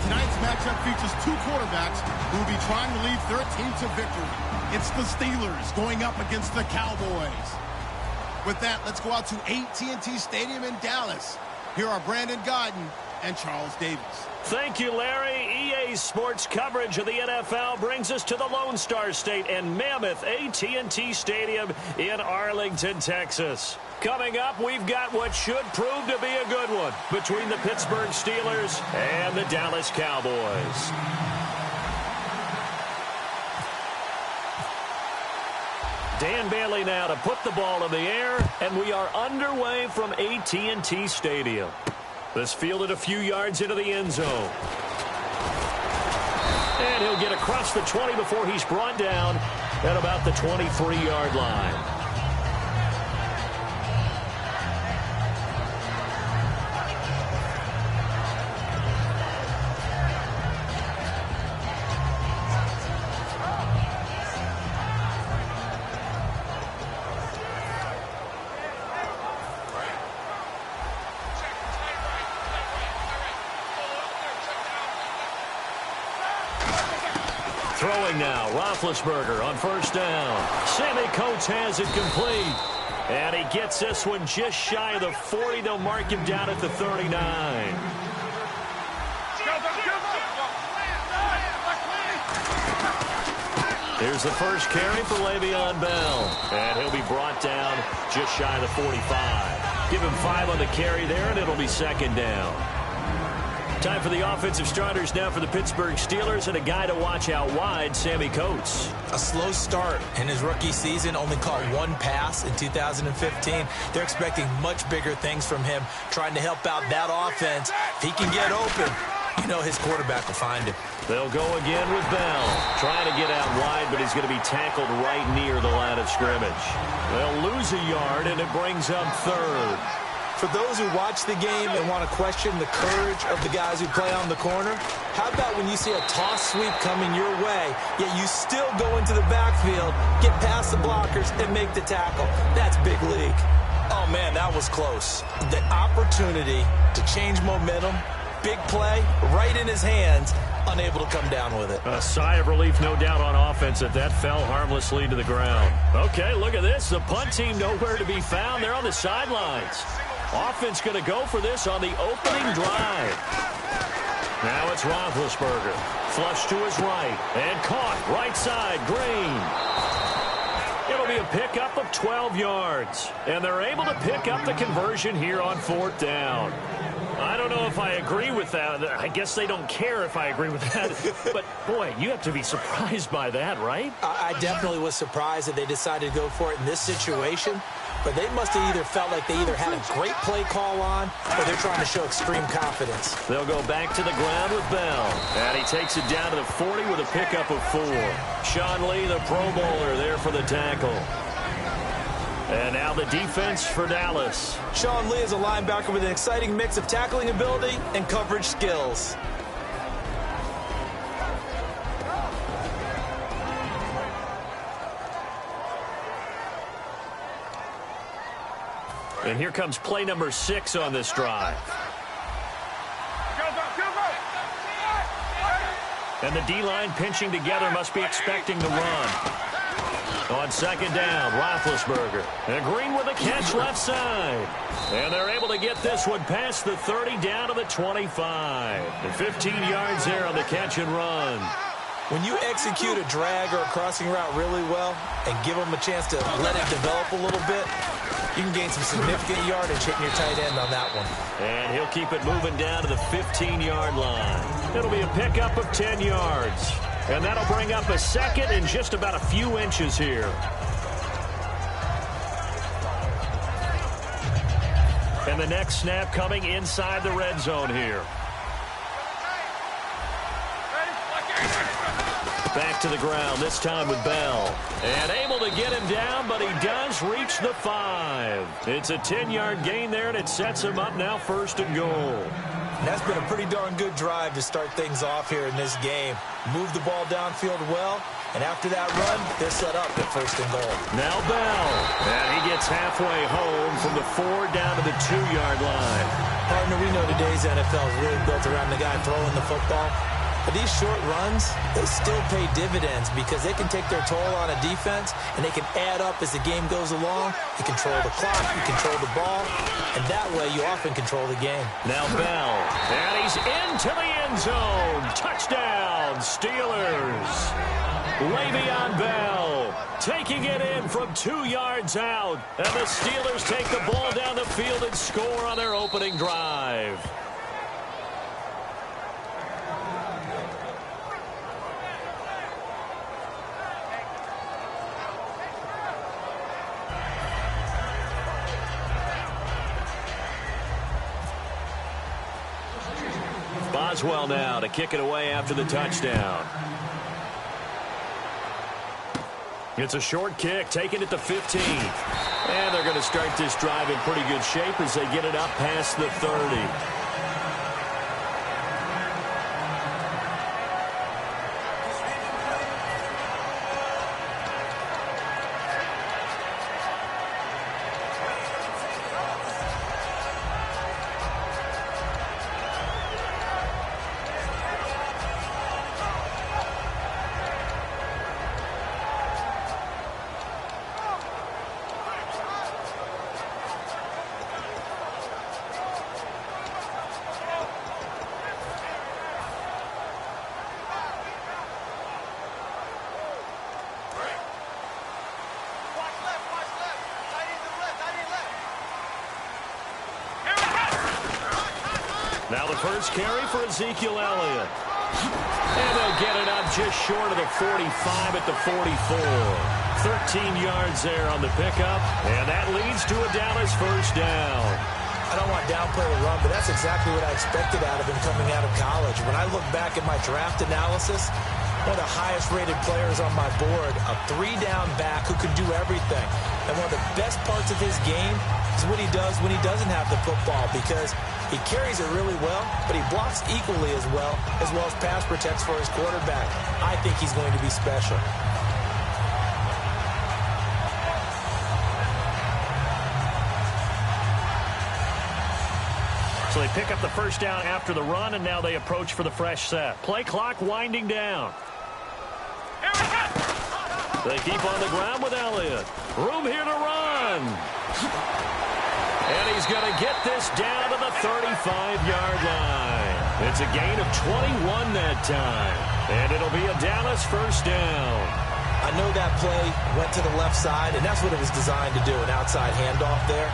Tonight's matchup features two quarterbacks who will be trying to lead their team to victory. It's the Steelers going up against the Cowboys. With that, let's go out to AT&T Stadium in Dallas. Here are Brandon Godden and Charles Davis. Thank you, Larry. EA Sports coverage of the NFL brings us to the Lone Star State and mammoth AT&T Stadium in Arlington, Texas. Coming up, we've got what should prove to be a good one between the Pittsburgh Steelers and the Dallas Cowboys. Dan Bailey now to put the ball in the air, and we are underway from AT&T Stadium. This fielded a few yards into the end zone. And he'll get across the 20 before he's brought down at about the 23-yard line. Throwing now, Roethlisberger on first down. Sammy Coates has it complete. And he gets this one just shy of the 40. They'll mark him down at the 39. Here's the first carry for Le'Veon Bell. And he'll be brought down just shy of the 45. Give him 5 on the carry there, and it'll be second down. Time for the offensive starters now for the Pittsburgh Steelers, and a guy to watch out wide, Sammy Coates. A slow start in his rookie season, only caught one pass in 2015. They're expecting much bigger things from him, trying to help out that offense. If he can get open, you know his quarterback will find him. They'll go again with Bell, trying to get out wide, but he's going to be tackled right near the line of scrimmage. They'll lose a yard, and it brings up third. For those who watch the game and want to question the courage of the guys who play on the corner, how about when you see a toss sweep coming your way, yet you still go into the backfield, get past the blockers, and make the tackle? That's big league. Oh, man, that was close. The opportunity to change momentum, big play, right in his hands, unable to come down with it. A sigh of relief, no doubt, on offense that fell harmlessly to the ground. Okay, look at this. The punt team nowhere to be found. They're on the sidelines. Offense going to go for this on the opening drive. Now it's Roethlisberger. Flush to his right. And caught right side. Green. It'll be a pickup of 12 yards. And they're able to pick up the conversion here on 4th down. I don't know if I agree with that. I guess they don't care if I agree with that. But, boy, you have to be surprised by that, right? I definitely was surprised that they decided to go for it in this situation. But they must have either felt like they either had a great play call on or they're trying to show extreme confidence. They'll go back to the ground with Bell. And he takes it down to the 40 with a pickup of 4. Sean Lee, the Pro Bowler, there for the tackle. And now the defense for Dallas. Sean Lee is a linebacker with an exciting mix of tackling ability and coverage skills. And here comes play number 6 on this drive. And the D-line pinching together, must be expecting the run. On second down, Roethlisberger. And Green with a catch left side. And they're able to get this one past the 30 down to the 25. And 15 yards there on the catch and run. When you execute a drag or a crossing route really well and give them a chance to let it develop a little bit, you can gain some significant yardage hitting your tight end on that one. And he'll keep it moving down to the 15-yard line. It'll be a pickup of 10 yards. And that'll bring up a second in just about a few inches here. And the next snap coming inside the red zone here. Back to the ground, this time with Bell. And able to get him down, but he does reach the 5. It's a 10-yard gain there, and it sets him up now 1st and goal. That's been a pretty darn good drive to start things off here in this game. Move the ball downfield well, And after that run, they're set up at 1st and goal. Now Bell. And he gets halfway home from the 4 down to the 2-yard line. Partner, we know today's NFL is really built around the guy throwing the football. But these short runs, they still pay dividends because they can take their toll on a defense, and they can add up as the game goes along. You control the clock, you control the ball, and that way you often control the game. Now Bell, and he's into the end zone. Touchdown, Steelers. Le'Veon Bell taking it in from 2 yards out. And the Steelers take the ball down the field and score on their opening drive. Boswell now to kick it away after the touchdown. It's a short kick, taking it to 15. And they're going to start this drive in pretty good shape as they get it up past the 30. Now the first carry for Ezekiel Elliott. And they'll get it up just short of the 45 at the 44. 13 yards there on the pickup, and that leads to a Dallas first down. I don't want to downplay the run, but that's exactly what I expected out of him coming out of college. When I look back at my draft analysis, one of the highest-rated players on my board, a 3-down back who could do everything. And one of the best parts of his game is what he does when he doesn't have the football, because he carries it really well, but he blocks equally as well as pass protects for his quarterback. I think he's going to be special. So they pick up the first down after the run, and now they approach for the fresh set. Play clock winding down. They keep on the ground with Elliott. Room here to run. And he's going to get this down to the 35-yard line. It's a gain of 21 that time. And it'll be a Dallas first down. I know that play went to the left side, and that's what it was designed to do, an outside handoff there.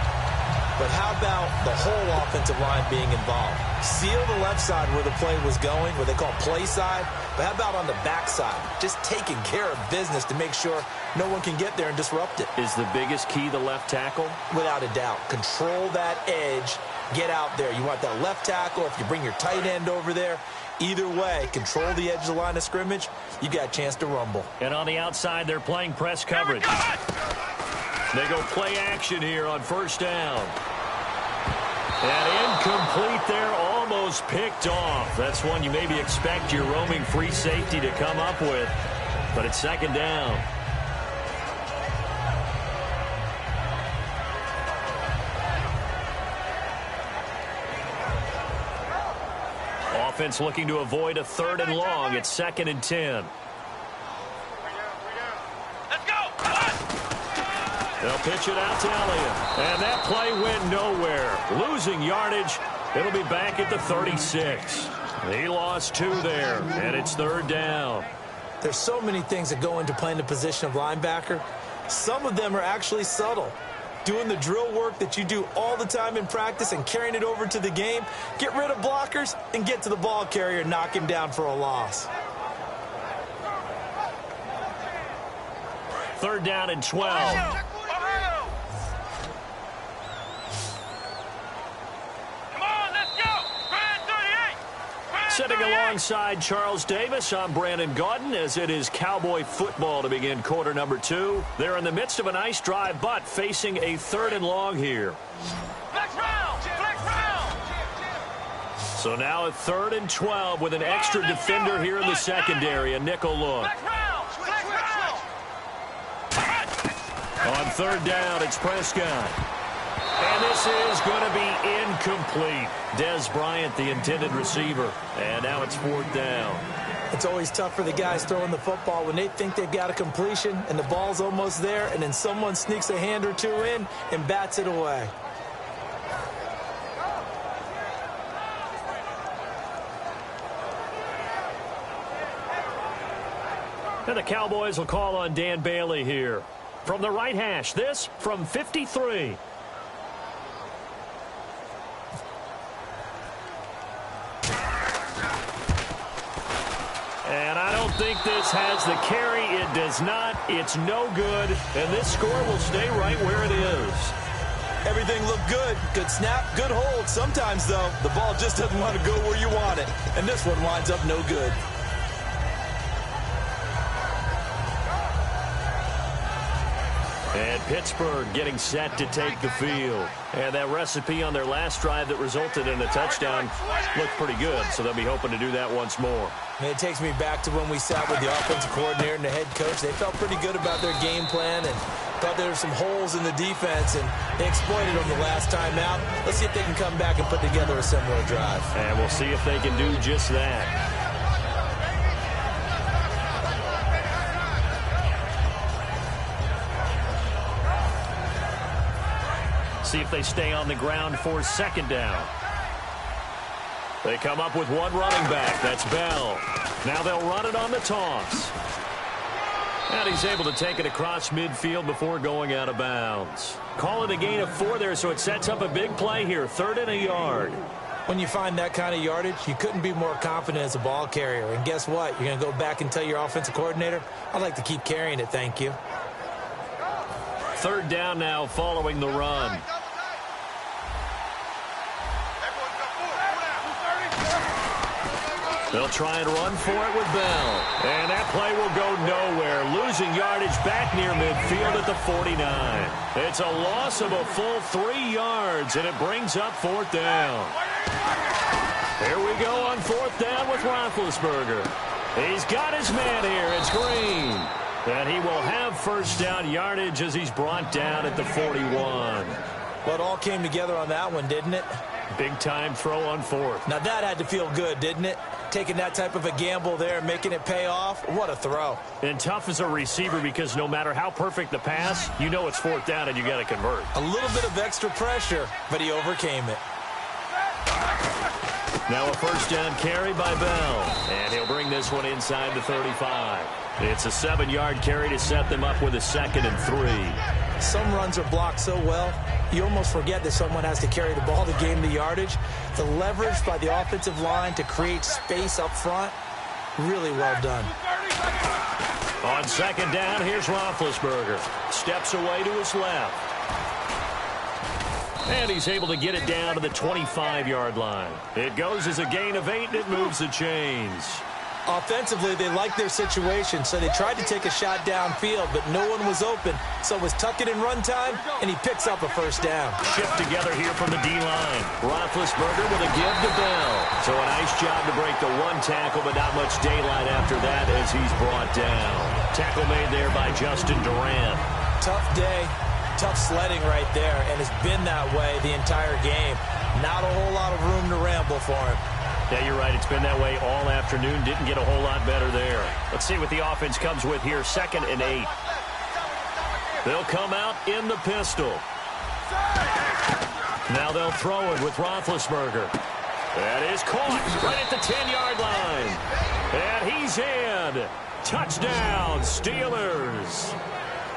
But how about the whole offensive line being involved? Seal the left side where the play was going, what they call play side. But how about on the back side? Just taking care of business to make sure no one can get there and disrupt it. Is the biggest key the left tackle? Without a doubt. Control that edge. Get out there. You want that left tackle. If you bring your tight end over there, either way, control the edge of the line of scrimmage, you got a chance to rumble. And on the outside, they're playing press coverage. They go play action here on first down. And incomplete there, almost picked off. That's one you maybe expect your roaming free safety to come up with. But it's second down. Offense looking to avoid a 3rd and long. It's 2nd and 10. They'll pitch it out to Elliott. And that play went nowhere. Losing yardage. It'll be back at the 36. He lost 2 there, and it's 3rd down. There's so many things that go into playing the position of linebacker. Some of them are actually subtle. Doing the drill work that you do all the time in practice and carrying it over to the game. Get rid of blockers and get to the ball carrier and knock him down for a loss. 3rd down and 12. Sitting alongside Charles Davis, I'm Brandon Gaudin, as it is Cowboy football to begin quarter number 2. They're in the midst of a nice drive, but facing a 3rd and long here. Flex round! Flex round! So now at 3rd and 12 with an extra defender here in the secondary, a nickel look. Flex round! Flex round! On third down, it's Prescott. And this is going to be incomplete. Des Bryant, the intended receiver. And now it's fourth down. It's always tough for the guys throwing the football when they think they've got a completion and the ball's almost there, and then someone sneaks a hand or two in and bats it away. And the Cowboys will call on Dan Bailey here. From the right hash, this from 53. And I don't think this has the carry. It does not. It's no good. And this score will stay right where it is. Everything looked good. Good snap, good hold. Sometimes, though, the ball just doesn't want to go where you want it. And this one winds up no good. And Pittsburgh getting set to take the field. And that recipe on their last drive that resulted in a touchdown looked pretty good, so they'll be hoping to do that once more. And it takes me back to when we sat with the offensive coordinator and the head coach. They felt pretty good about their game plan and thought there were some holes in the defense, and they exploited them the last time out. Let's see if they can come back and put together a similar drive. And we'll see if they can do just that. See if they stay on the ground for second down. They come up with one running back. That's Bell. Now they'll run it on the toss. And he's able to take it across midfield before going out of bounds. Call it a gain of 4 there, so it sets up a big play here. 3rd and a yard. When you find that kind of yardage, you couldn't be more confident as a ball carrier. And guess what? You're going to go back and tell your offensive coordinator, I'd like to keep carrying it, thank you. 3rd down now following the run. They'll try and run for it with Bell. And that play will go nowhere. Losing yardage back near midfield at the 49. It's a loss of a full 3 yards, and it brings up 4th down. Here we go on 4th down with Roethlisberger. He's got his man here. It's Green. And he will have 1st down yardage as he's brought down at the 41. Well, it all came together on that one, didn't it? Big-time throw on 4th. Now that had to feel good, didn't it? Taking that type of a gamble there and making it pay off. What a throw. And tough as a receiver because no matter how perfect the pass, you know it's 4th down and you got to convert. A little bit of extra pressure, but he overcame it. Now a 1st down carry by Bell. And he'll bring this one inside the 35. It's a 7-yard carry to set them up with a 2nd and 3. Some runs are blocked so well, you almost forget that someone has to carry the ball to gain the yardage. The leverage by the offensive line to create space up front, really well done. On 2nd down, here's Roethlisberger. Steps away to his left. And he's able to get it down to the 25-yard line. It goes as a gain of 8, and it moves the chains. Offensively, they liked their situation, so they tried to take a shot downfield, but no one was open. So it was tuck it in run time, and he picks up a 1st down. Shift together here from the D-line. Roethlisberger with a give to Bell. So a nice job to break the 1 tackle, but not much daylight after that as he's brought down. Tackle made there by Justin Durant. Tough day, tough sledding right there, and it's been that way the entire game. Not a whole lot of room to ramble for him. Yeah, you're right. It's been that way all afternoon. Didn't get a whole lot better there. Let's see what the offense comes with here. 2nd and 8. They'll come out in the pistol. Now they'll throw it with Roethlisberger. That is caught right at the 10-yard line. And he's in. Touchdown, Steelers.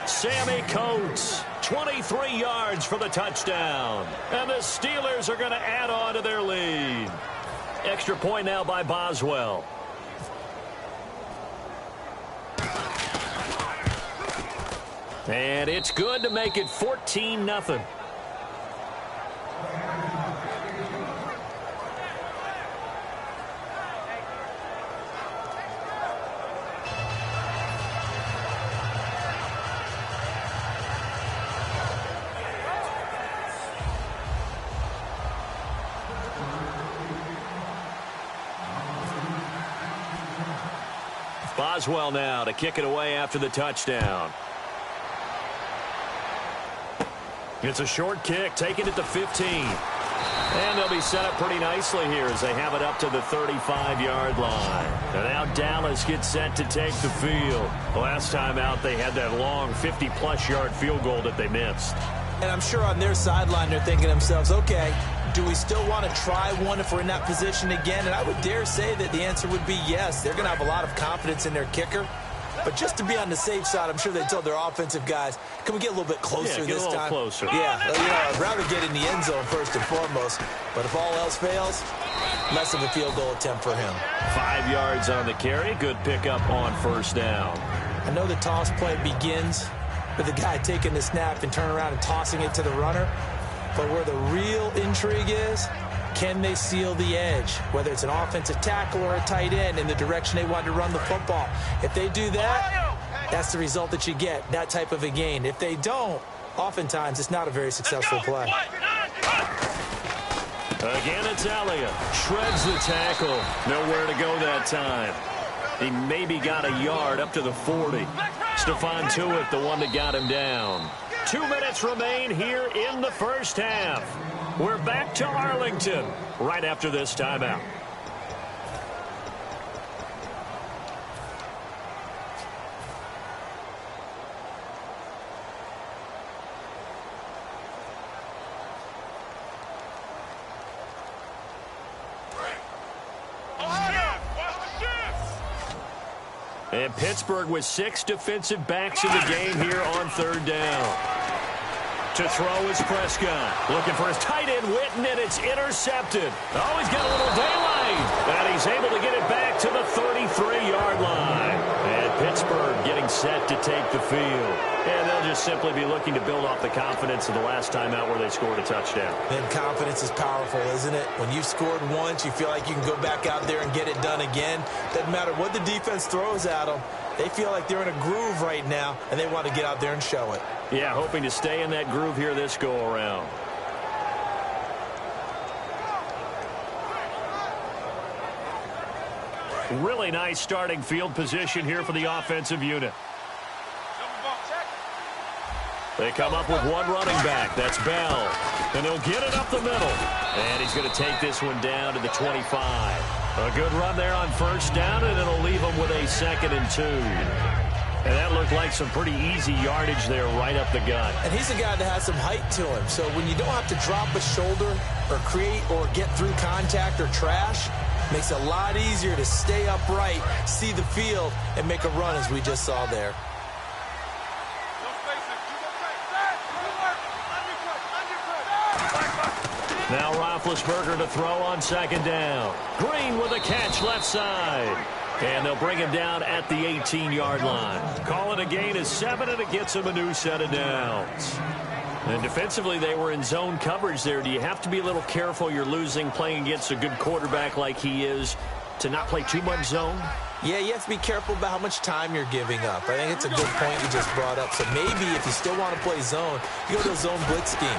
Sammy Coates, 23 yards for the touchdown. And the Steelers are going to add on to their lead. Extra point now by Boswell. And it's good to make it 14-0. Boswell now to kick it away after the touchdown. It's a short kick, taken at the 15. And they'll be set up pretty nicely here as they have it up to the 35-yard line. And now Dallas gets set to take the field. Last time out, they had that long 50-plus yard field goal that they missed. And I'm sure on their sideline they're thinking to themselves, okay, do we still want to try one if we're in that position again? And I would dare say that the answer would be yes. They're going to have a lot of confidence in their kicker. But just to be on the safe side, I'm sure they told their offensive guys, can we get a little bit closer this time? Yeah, get a little closer. Yeah, I'd rather get in the end zone first and foremost. But if all else fails, less of a field goal attempt for him. 5 yards on the carry. Good pickup on first down. I know the toss play begins with the guy taking the snap and turning around and tossing it to the runner. But where the real intrigue is, can they seal the edge, whether it's an offensive tackle or a tight end in the direction they want to run the football? If they do that, that's the result that you get, that type of a gain. If they don't, oftentimes it's not a very successful play. Again, it's Elliott. Shreds the tackle. Nowhere to go that time. He maybe got a yard up to the 40. Stephon Tuitt, the one that got him down. 2 minutes remain here in the first half. We're back to Arlington right after this timeout. And Pittsburgh with 6 defensive backs in the game here on third down. To throw is Prescott. Looking for his tight end, Witten, and it's intercepted. Oh, he's got a little daylight. And he's able to get it back to the 33-yard line. And Pittsburgh getting set to take the field. And they'll just simply be looking to build off the confidence of the last time out where they scored a touchdown. And confidence is powerful, isn't it? When you've scored once, you feel like you can go back out there and get it done again. Doesn't matter what the defense throws at them. They feel like they're in a groove right now, and they want to get out there and show it. Yeah, hoping to stay in that groove here this go-around. Really nice starting field position here for the offensive unit. They come up with one running back. That's Bell. And they'll get it up the middle. And he's going to take this one down to the 25. A good run there on first down, and it'll leave him with a 2nd and 2. And that looked like some pretty easy yardage there right up the gut. And he's a guy that has some height to him. So when you don't have to drop a shoulder or create or get through contact or trash, makes it a lot easier to stay upright, see the field, and make a run as we just saw there. Now Roethlisberger to throw on 2nd down. Green with a catch left side. And they'll bring him down at the 18-yard line. Call it a gain of 7, and it gets him a new set of downs. And defensively, they were in zone coverage there. Do you have to be a little careful? You're losing, playing against a good quarterback like he is, to not play too much zone? Yeah, you have to be careful about how much time you're giving up. I think it's a good point you just brought up. So maybe if you still want to play zone, you go to a zone blitz scheme.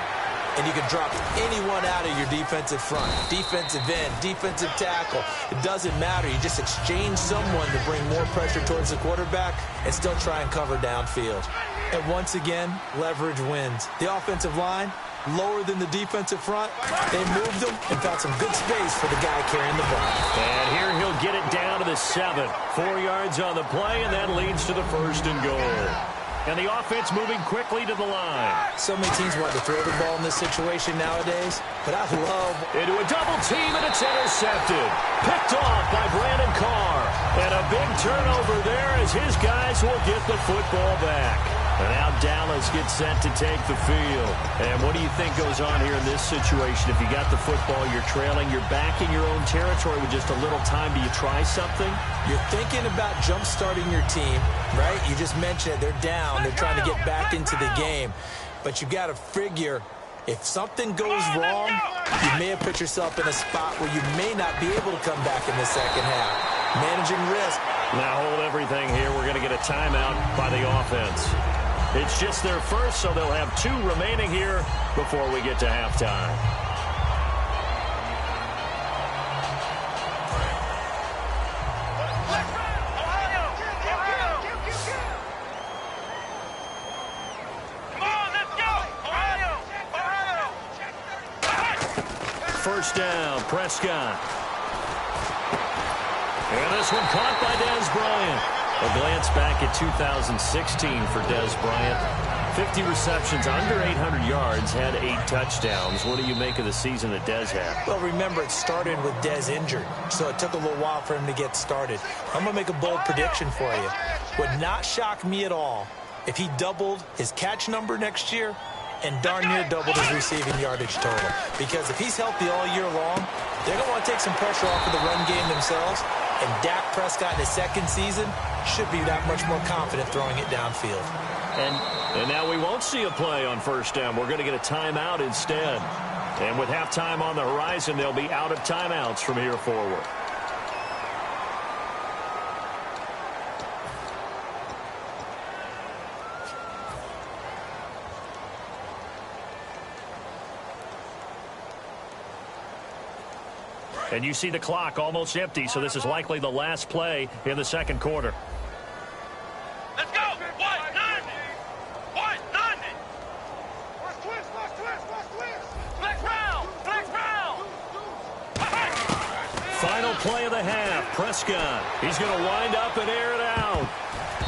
And you can drop anyone out of your defensive front, defensive end, defensive tackle. It doesn't matter. You just exchange someone to bring more pressure towards the quarterback and still try and cover downfield. And once again, leverage wins. The offensive line, lower than the defensive front. They moved them and found some good space for the guy carrying the ball. And here he'll get it down to the 7. 4 yards on the play, and that leads to the 1st and goal. And the offense moving quickly to the line. So many teams want to throw the ball in this situation nowadays, but I love... Into a double team, and it's intercepted. Picked off by Brandon Carr. And a big turnover there as his guys will get the football back. And now Dallas gets set to take the field. And what do you think goes on here in this situation? If you got the football, you're trailing, you're back in your own territory with just a little time. Do you try something? You're thinking about jump-starting your team, right? You just mentioned it. They're down. They're trying to get back into the game. But you got to figure, if something goes wrong, you may have put yourself in a spot where you may not be able to come back in the second half. Managing risk. Now hold everything here. We're going to get a timeout by the offense. It's just their first, so they'll have 2 remaining here before we get to halftime. Come on, let's go! Ohio! first down. Prescott. And this one caught by Dez Bryant. A glance back at 2016 for Dez Bryant. 50 receptions, under 800 yards, had 8 touchdowns. What do you make of the season that Dez had? Well, remember, it started with Dez injured, so it took a little while for him to get started. I'm going to make a bold prediction for you. Would not shock me at all if he doubled his catch number next year and darn near doubled his receiving yardage total. Because if he's healthy all year long, they're going to want to take some pressure off of the run game themselves, and Dak Prescott in his second season should be that much more confident throwing it downfield. And now we won't see a play on first down. We're going to get a timeout instead. And with halftime on the horizon, they'll be out of timeouts from here forward. And you see the clock almost empty, so this is likely the last play in the second quarter. Let's go! What? None! What? None! Flex round! Flex round! Final play of the half. Prescott. He's going to wind up and air it out.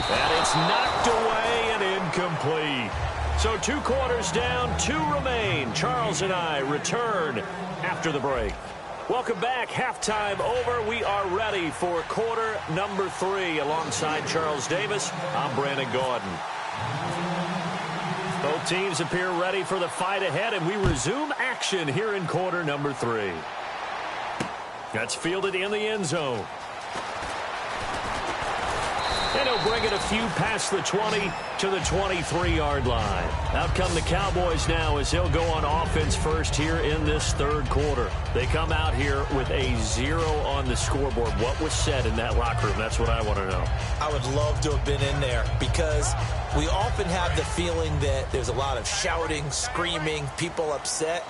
And it's knocked away and incomplete. So 2 quarters down, 2 remain. Charles and I return after the break. Welcome back. Halftime over. We are ready for quarter number 3. Alongside Charles Davis, I'm Brandon Gordon. Both teams appear ready for the fight ahead, and we resume action here in quarter number 3. That's fielded in the end zone. And he'll bring it a few past the 20 to the 23-yard line. Out come the Cowboys now as he'll go on offense first here in this third quarter. They come out here with a 0 on the scoreboard. What was said in that locker room? That's what I want to know. I would love to have been in there because we often have the feeling that there's a lot of shouting, screaming, people upset.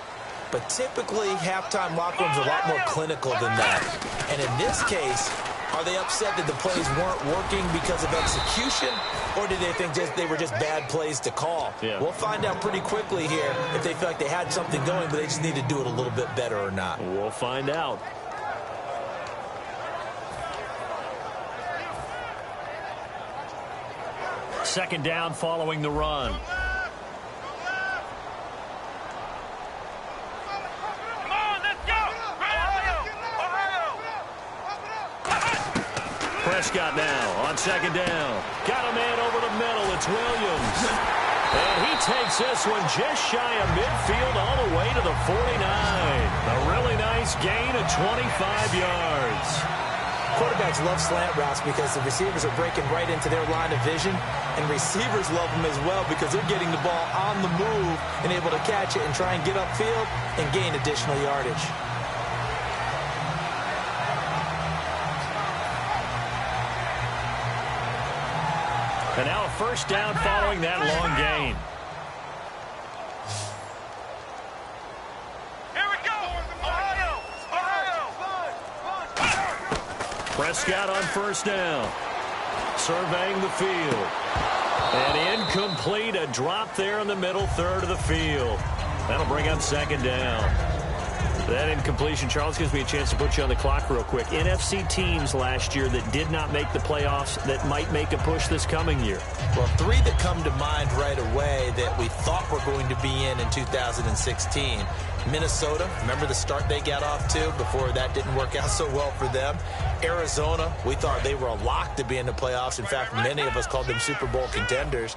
But typically, halftime locker rooms are a lot more clinical than that. And in this case, are they upset that the plays weren't working because of execution, or did they think they were just bad plays to call? Yeah. We'll find out pretty quickly here if they feel like they had something going, but they just need to do it a little bit better or not. We'll find out. Second down following the run. Prescott now on second down. Got a man over the middle. It's Williams. And he takes this one just shy of midfield all the way to the 49. A really nice gain of 25 yards. Quarterbacks love slant routes because the receivers are breaking right into their line of vision, and receivers love them as well because they're getting the ball on the move and able to catch it and try and get upfield and gain additional yardage. And now a first down following that long gain. Here we go! Ohio! Prescott on first down. Surveying the field. And incomplete. A drop there in the middle third of the field. That'll bring up second down. That incompletion, Charles, gives me a chance to put you on the clock real quick. NFC teams last year that did not make the playoffs that might make a push this coming year. Well, 3 that come to mind right away that we thought were going to be in 2016. Minnesota, remember the start they got off to before that didn't work out so well for them. Arizona, we thought they were a lock to be in the playoffs. In fact, many of us called them Super Bowl contenders.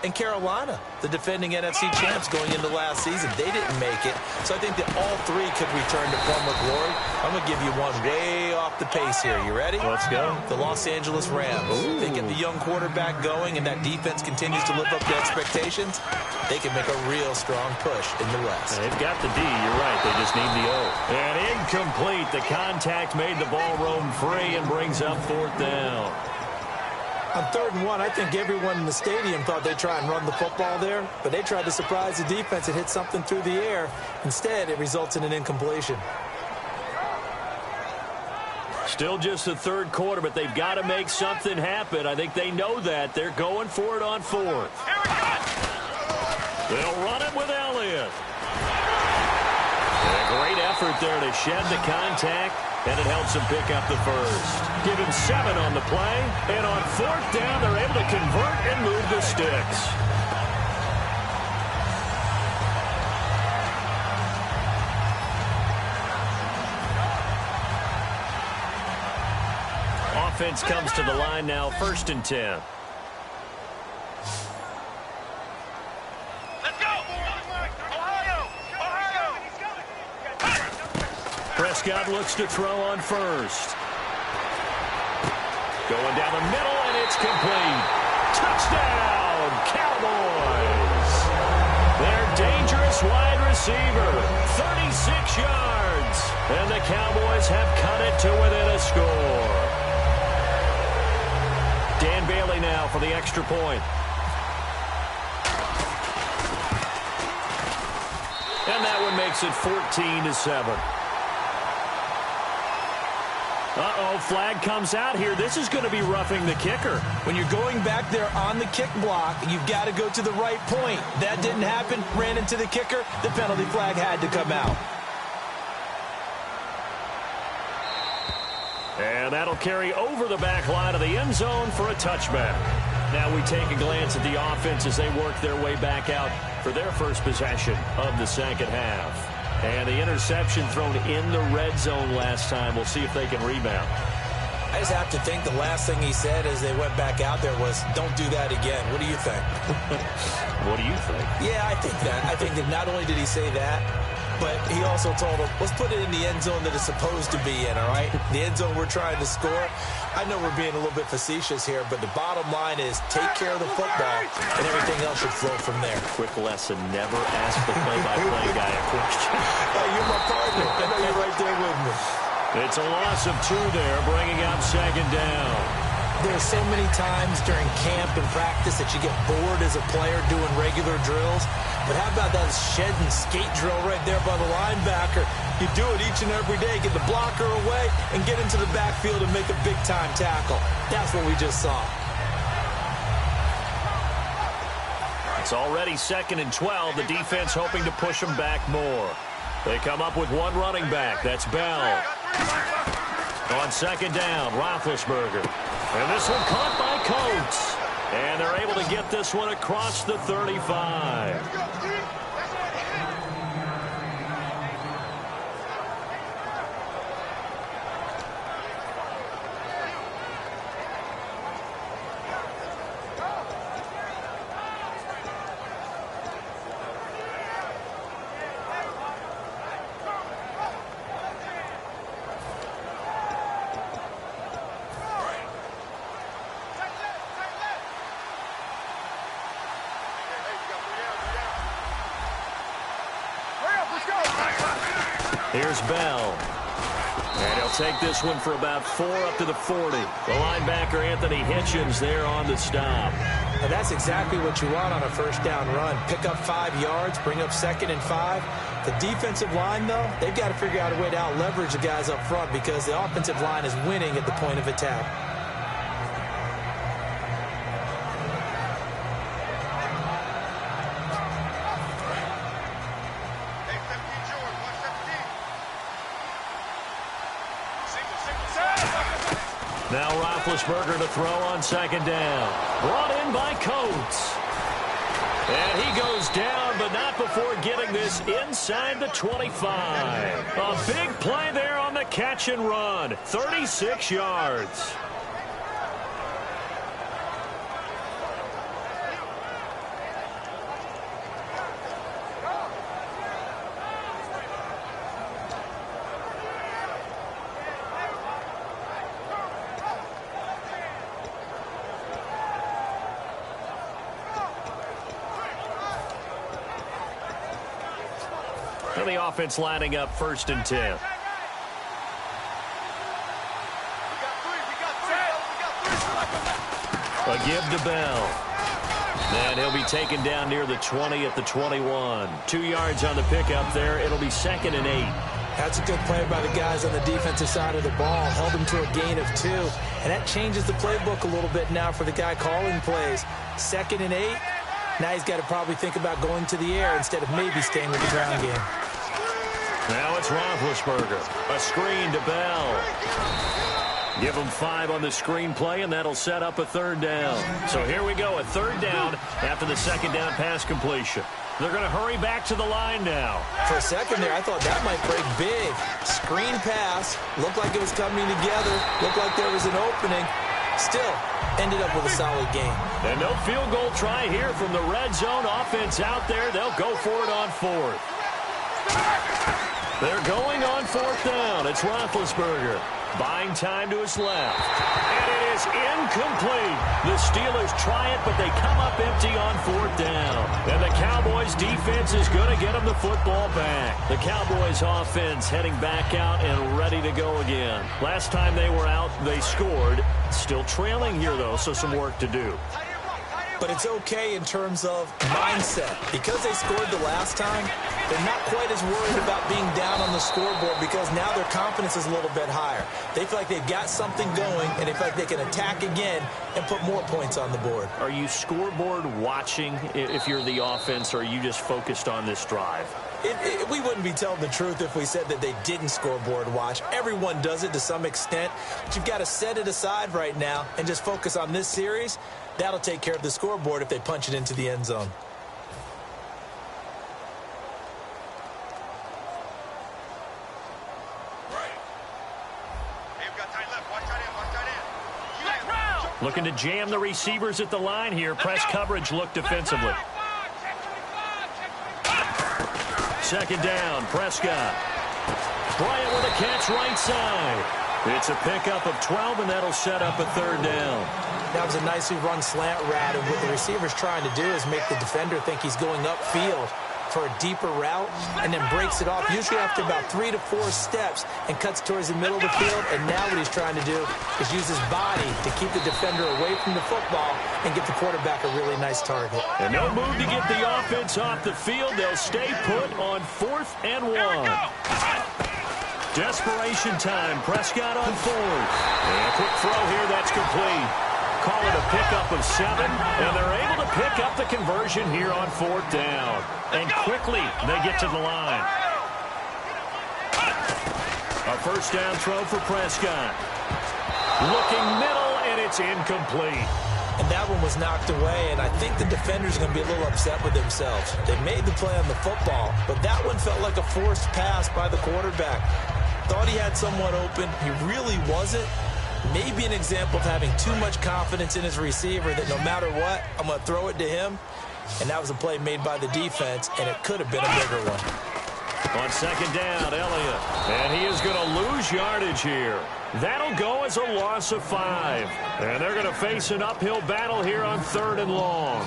And Carolina, the defending NFC champs going into last season, they didn't make it. So I think that all 3 could return to former glory. I'm going to give you one way off the pace here. You ready? Let's go. The Los Angeles Rams. Ooh. They get the young quarterback going, and that defense continues to live up to expectations. They can make a real strong push in the West. They've got the D. You're right. They just need the O. And incomplete. The contact made the ball roam free and brings up fourth down. On 3rd and 1, I think everyone in the stadium thought they'd try and run the football there, but they tried to surprise the defense and hit something through the air. Instead, it results in an incompletion. Still just the third quarter, but they've got to make something happen. I think they know that. They're going for it on 4th. They'll run it with Elliott. And a great effort there to shed the contact, and it helps him pick up the first. Give him 7 on the play, and on 4th down, they're able to convert and move the sticks. Offense comes to the line now, 1st and 10. Let's go! Ohio! Prescott looks to throw on 1st. Going down the middle, and it's complete. Touchdown, Cowboys! Their dangerous wide receiver, 36 yards. And the Cowboys have cut it to within a score. Dan Bailey now for the extra point. And that one makes it 14-7. Uh-oh, flag comes out here. This is going to be roughing the kicker. When you're going back there on the kick block, you've got to go to the right point. That didn't happen. Ran into the kicker. The penalty flag had to come out. And that'll carry over the back line of the end zone for a touchback. Now we take a glance at the offense as they work their way back out for their first possession of the second half. And the interception thrown in the red zone last time. We'll see if they can rebound. I just have to think the last thing he said as they went back out there was, don't do that again. What do you think? What do you think? Yeah, I think that. I think that not only did he say that, but he also told him, let's put it in the end zone that it's supposed to be in, all right? The end zone we're trying to score. I know we're being a little bit facetious here, but the bottom line is take care of the football, and everything else should flow from there. Quick lesson, never ask the play-by-play guy a question. Hey, you're my partner. I know you're right there with me. It's a loss of 2 there, bringing up 2nd down. There's so many times during camp and practice that you get bored as a player doing regular drills. But how about that shed and skate drill right there by the linebacker? You do it each and every day. Get the blocker away and get into the backfield and make a big-time tackle. That's what we just saw. It's already 2nd and 12. The defense hoping to push them back more. They come up with one running back. That's Bell. On 2nd down, Roethlisberger. And this one caught by Coates. And they're able to get this one across the 35. Here's Bell. And he'll take this one for about 4 up to the 40. The linebacker, Anthony Hitchens, there on the stop. And that's exactly what you want on a first down run. Pick up 5 yards, bring up 2nd and 5. The defensive line, though, they've got to figure out a way to out-leverage the guys up front because the offensive line is winning at the point of attack. Now Roethlisberger to throw on 2nd down. Brought in by Coates. And he goes down, but not before getting this inside the 25. A big play there on the catch and run. 36 yards. And the offense lining up 1st and 10. A give to Bell. And he'll be taken down near the 20 at the 21. 2 yards on the pickup there. It'll be 2nd and 8. That's a good play by the guys on the defensive side of the ball. Held them to a gain of 2. And that changes the playbook a little bit now for the guy calling plays. 2nd and 8. Now he's got to probably think about going to the air instead of maybe staying with the ground game. Now it's Roethlisberger. A screen to Bell. Give him 5 on the screen play, and that'll set up a 3rd down. So here we go, a 3rd down after the 2nd down pass completion. They're going to hurry back to the line now. For a second there, I thought that might break big. Screen pass. Looked like it was coming together. Looked like there was an opening. Still, ended up with a solid game. And no field goal try here from the red zone offense out there. They'll go for it on 4th. They're going on 4th down. It's Roethlisberger. Buying time to his left. And it is incomplete. The Steelers try it, but they come up empty on 4th down. And the Cowboys defense is going to get them the football back. The Cowboys offense heading back out and ready to go again. Last time they were out, they scored. Still trailing here, though, so some work to do. But it's okay in terms of mindset. Because they scored the last time, they're not quite as worried about being down on the scoreboard because now their confidence is a little bit higher. They feel like they've got something going, and they feel like they can attack again and put more points on the board. Are you scoreboard watching if you're the offense, or are you just focused on this drive? We wouldn't be telling the truth if we said that they didn't scoreboard watch. Everyone does it to some extent. But you've got to set it aside right now and just focus on this series. That'll take care of the scoreboard if they punch it into the end zone. Looking to jam the receivers at the line here. Press coverage look defensively. 2nd down, Prescott. Bryant with a catch right side. It's a pickup of 12, and that'll set up a 3rd down. That was a nicely run slant route, and what the receiver's trying to do is make the defender think he's going upfield for a deeper route, and then breaks it off, usually after about 3 to 4 steps, and cuts towards the middle of the field. And now what he's trying to do is use his body to keep the defender away from the football and get the quarterback a really nice target. And no move to get the offense off the field. They'll stay put on 4th and 1. Desperation time. Prescott on 4th. And a quick throw here. That's complete. Call it a pickup of 7, and they're able to pick up the conversion here on 4th down. And quickly, they get to the line. A 1st down throw for Prescott. Looking middle, and it's incomplete. And that one was knocked away, and I think the defenders are going to be a little upset with themselves. They made the play on the football, but that one felt like a forced pass by the quarterback. Thought he had someone open. He really wasn't. Maybe an example of having too much confidence in his receiver that no matter what, I'm going to throw it to him. And that was a play made by the defense, and it could have been a bigger one. On 2nd down, Elliott. And he is going to lose yardage here. That'll go as a loss of 5. And they're going to face an uphill battle here on 3rd and long.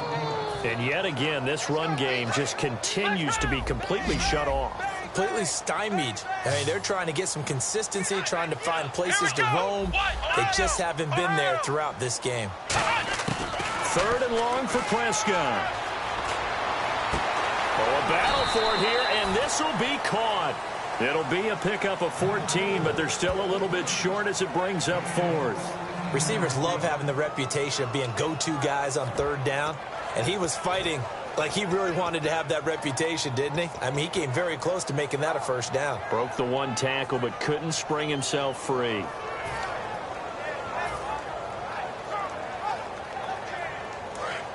And yet again, this run game just continues to be completely shut off. Completely stymied. I mean, they're trying to get some consistency, trying to find places to roam. They just haven't been there throughout this game. 3rd and long for Prescott. Oh, a battle for it here, and this will be caught. It'll be a pickup of 14, but they're still a little bit short as it brings up 4th. Receivers love having the reputation of being go-to guys on 3rd down, and he was fighting like he really wanted to have that reputation, didn't he? I mean, he came very close to making that a 1st down. Broke the 1 tackle, but couldn't spring himself free.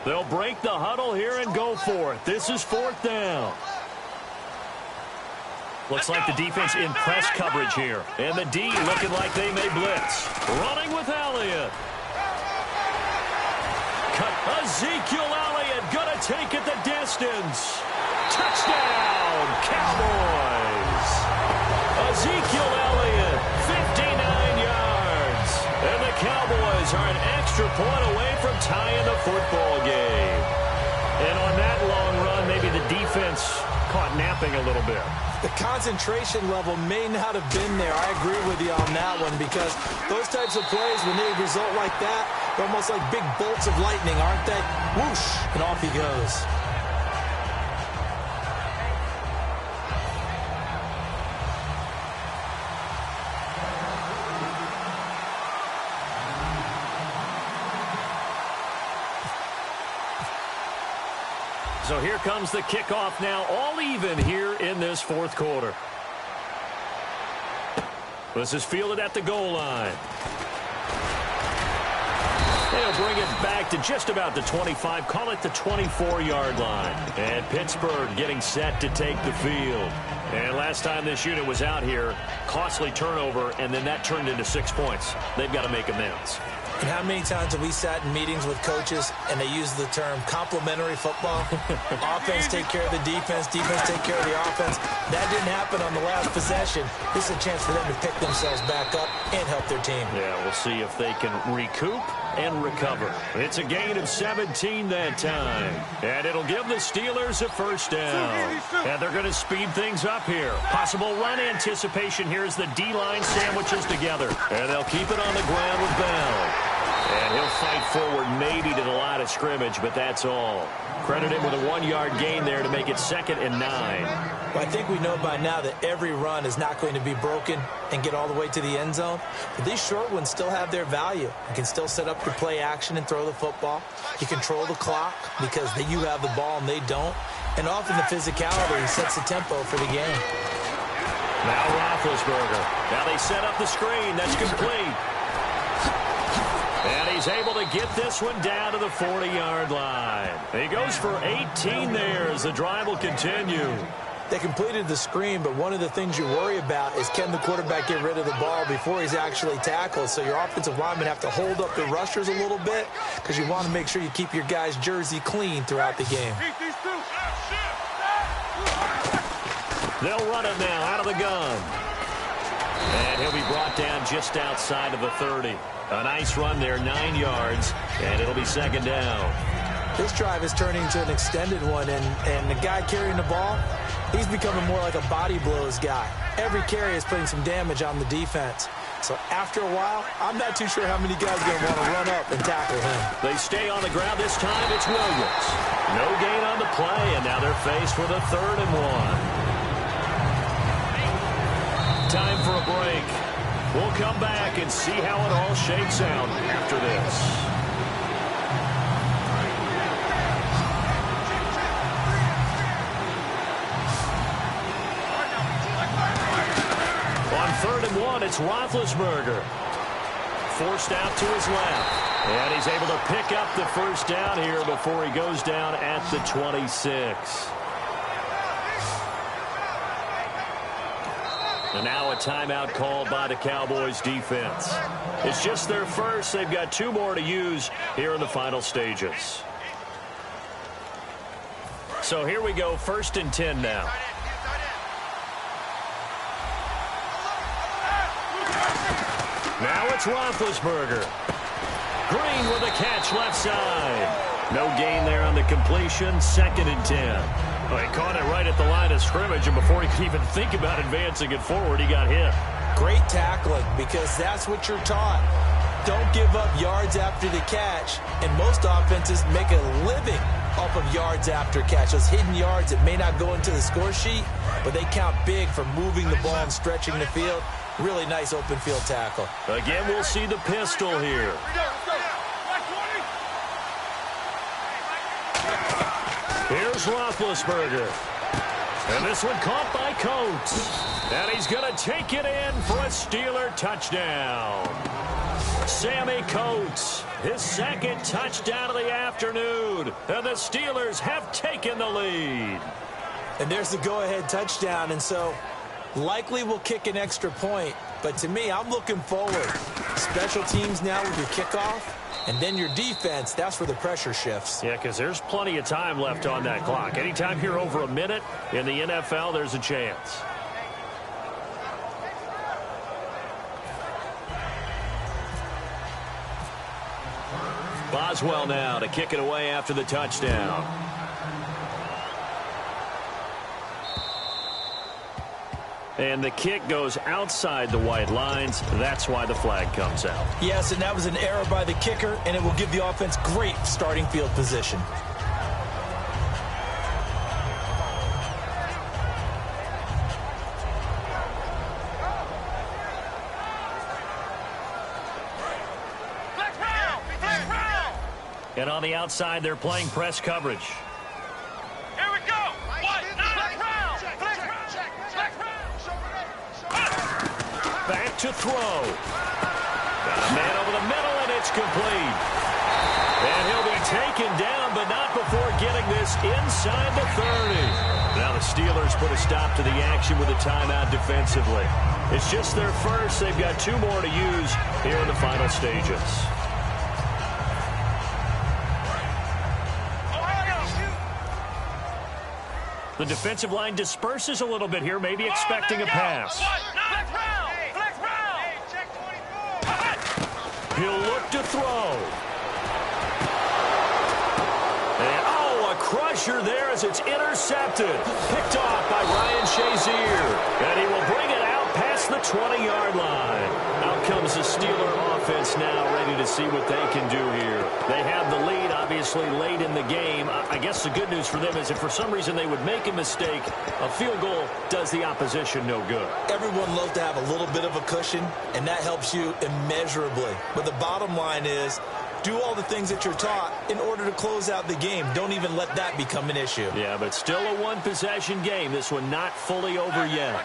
They'll break the huddle here and go for it. This is 4th down. Looks like the defense in press coverage here. And the D looking like they may blitz. Running with Elliott. Ezekiel Elliott gonna take it the distance. Touchdown, Cowboys. Ezekiel Elliott, 59 yards. And the Cowboys are an extra point away from tying the football game. And on that long run, maybe the defense caught napping a little bit. The concentration level may not have been there. I agree with you on that one, because those types of plays, when they result like that, they're almost like big bolts of lightning, aren't they? Whoosh, and off he goes. So here comes the kickoff now, all even here in this 4th quarter. This is fielded at the goal line. They'll bring it back to just about the 25, call it the 24-yard line. And Pittsburgh getting set to take the field. And last time this unit was out here, costly turnover, and then that turned into 6 points. They've got to make amends. And how many times have we sat in meetings with coaches and they use the term complementary football? Offense take care of the defense, defense take care of the offense. That didn't happen on the last possession. This is a chance for them to pick themselves back up and help their team. Yeah, we'll see if they can recoup and recover. It's a gain of 17 that time. And it'll give the Steelers a first down. And they're going to speed things up here. Possible run anticipation here as the D-line sandwiches together. And they'll keep it on the ground with Bell. And he'll fight forward maybe to the line of scrimmage, but that's all. Credit him with a 1-yard gain there to make it 2nd and 9. Well, I think we know by now that every run is not going to be broken and get all the way to the end zone. But these short ones still have their value. You can still set up your play action and throw the football. You control the clock because you have the ball and they don't. And often the physicality sets the tempo for the game. Now Roethlisberger. Now they set up the screen. That's complete. And he's able to get this one down to the 40-yard line. He goes for 18 there as the drive will continue. They completed the screen, but one of the things you worry about is can the quarterback get rid of the ball before he's actually tackled? So your offensive linemen have to hold up the rushers a little bit because you want to make sure you keep your guy's jersey clean throughout the game. They'll run it now out of the gun. And he'll be brought down just outside of the 30. A nice run there, 9 yards, and it'll be 2nd down. This drive is turning into an extended one, and the guy carrying the ball, he's becoming more like a body blows guy. Every carry is putting some damage on the defense. So after a while, I'm not too sure how many guys are going to want to run up and tackle him. They stay on the ground this time. It's Williams. No gain on the play, and now they're faced with a 3rd and 1. Time for a break. We'll come back and see how it all shakes out after this. On 3rd and 1, it's Roethlisberger. Forced out to his left. And he's able to pick up the first down here before he goes down at the 26. And now a timeout called by the Cowboys defense. It's just their first. They've got 2 more to use here in the final stages. So here we go, 1st and 10 now. Now it's Roethlisberger. Green with a catch left side. No gain there on the completion, 2nd and 10. Well, he caught it right at the line of scrimmage, and before he could even think about advancing it forward, he got hit. Great tackling, because that's what you're taught. Don't give up yards after the catch, and most offenses make a living off of yards after catch. Those hidden yards that may not go into the score sheet, but they count big for moving the ball and stretching the field. Really nice open field tackle. Again, we'll see the pistol here. Here's Roethlisberger. And this one caught by Coates. And he's going to take it in for a Steeler touchdown. Sammy Coates, his 2nd touchdown of the afternoon. And the Steelers have taken the lead. And there's the go-ahead touchdown. And so likely we'll kick an extra point. But to me, I'm looking forward. Special teams now with your kickoff. And then your defense, that's where the pressure shifts. Yeah, because there's plenty of time left on that clock. Anytime you're over a minute in the NFL, there's a chance. Boswell now to kick it away after the touchdown. And the kick goes outside the white lines. That's why the flag comes out. Yes, and that was an error by the kicker, and it will give the offense great starting field position. And on the outside, they're playing press coverage. Here we go. Back look to throw. Got a man over the middle, and it's complete. And he'll be taken down, but not before getting this inside the 30. Now the Steelers put a stop to the action with a timeout defensively. It's just their first. They've got 2 more to use here in the final stages. The defensive line disperses a little bit here, maybe expecting a pass. He'll look to throw. And, a crusher there as it's intercepted. Picked off by Ryan Shazier. And he will bring it out past the 20-yard line. Out comes the Steeler offense now, ready to see what they can do here. They have the lead, obviously, late in the game. I guess the good news for them is if for some reason they would make a mistake, a field goal does the opposition no good. Everyone loves to have a little bit of a cushion, and that helps you immeasurably. But the bottom line is, do all the things that you're taught in order to close out the game. Don't even let that become an issue. Yeah, but still a one-possession game. This one not fully over yet.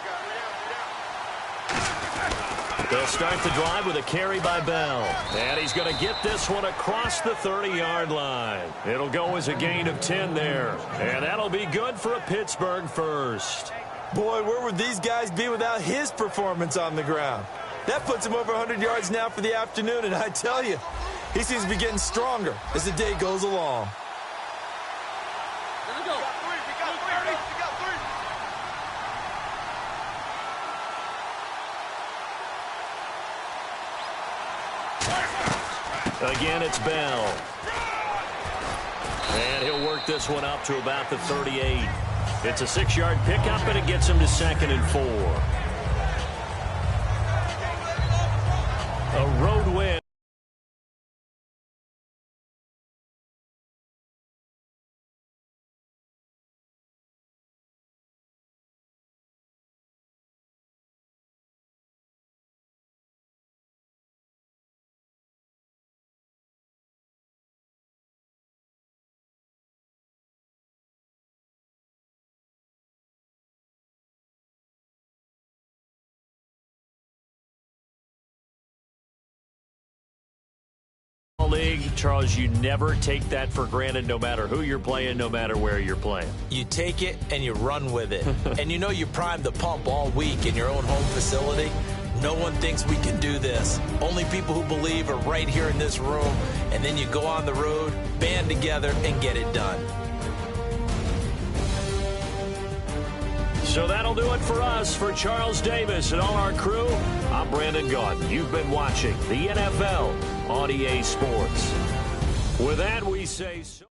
They'll start the drive with a carry by Bell. And he's going to get this one across the 30-yard line. It'll go as a gain of 10 there. And that'll be good for a Pittsburgh first. Boy, where would these guys be without his performance on the ground? That puts him over 100 yards now for the afternoon, and I tell you, he seems to be getting stronger as the day goes along. Again, it's Bell. And he'll work this one up to about the 38. It's a 6-yard pickup, and it gets him to 2nd and 4. A road win. League, Charles, you never take that for granted no matter who you're playing, no matter where you're playing. You take it and you run with it. And you know you primed the pump all week in your own home facility. No one thinks we can do this. Only people who believe are right here in this room. And then you go on the road, band together, and get it done. So that'll do it for us. For Charles Davis and all our crew, I'm Brandon Gaudin. You've been watching the NFL on EA Sports. With that, we say so.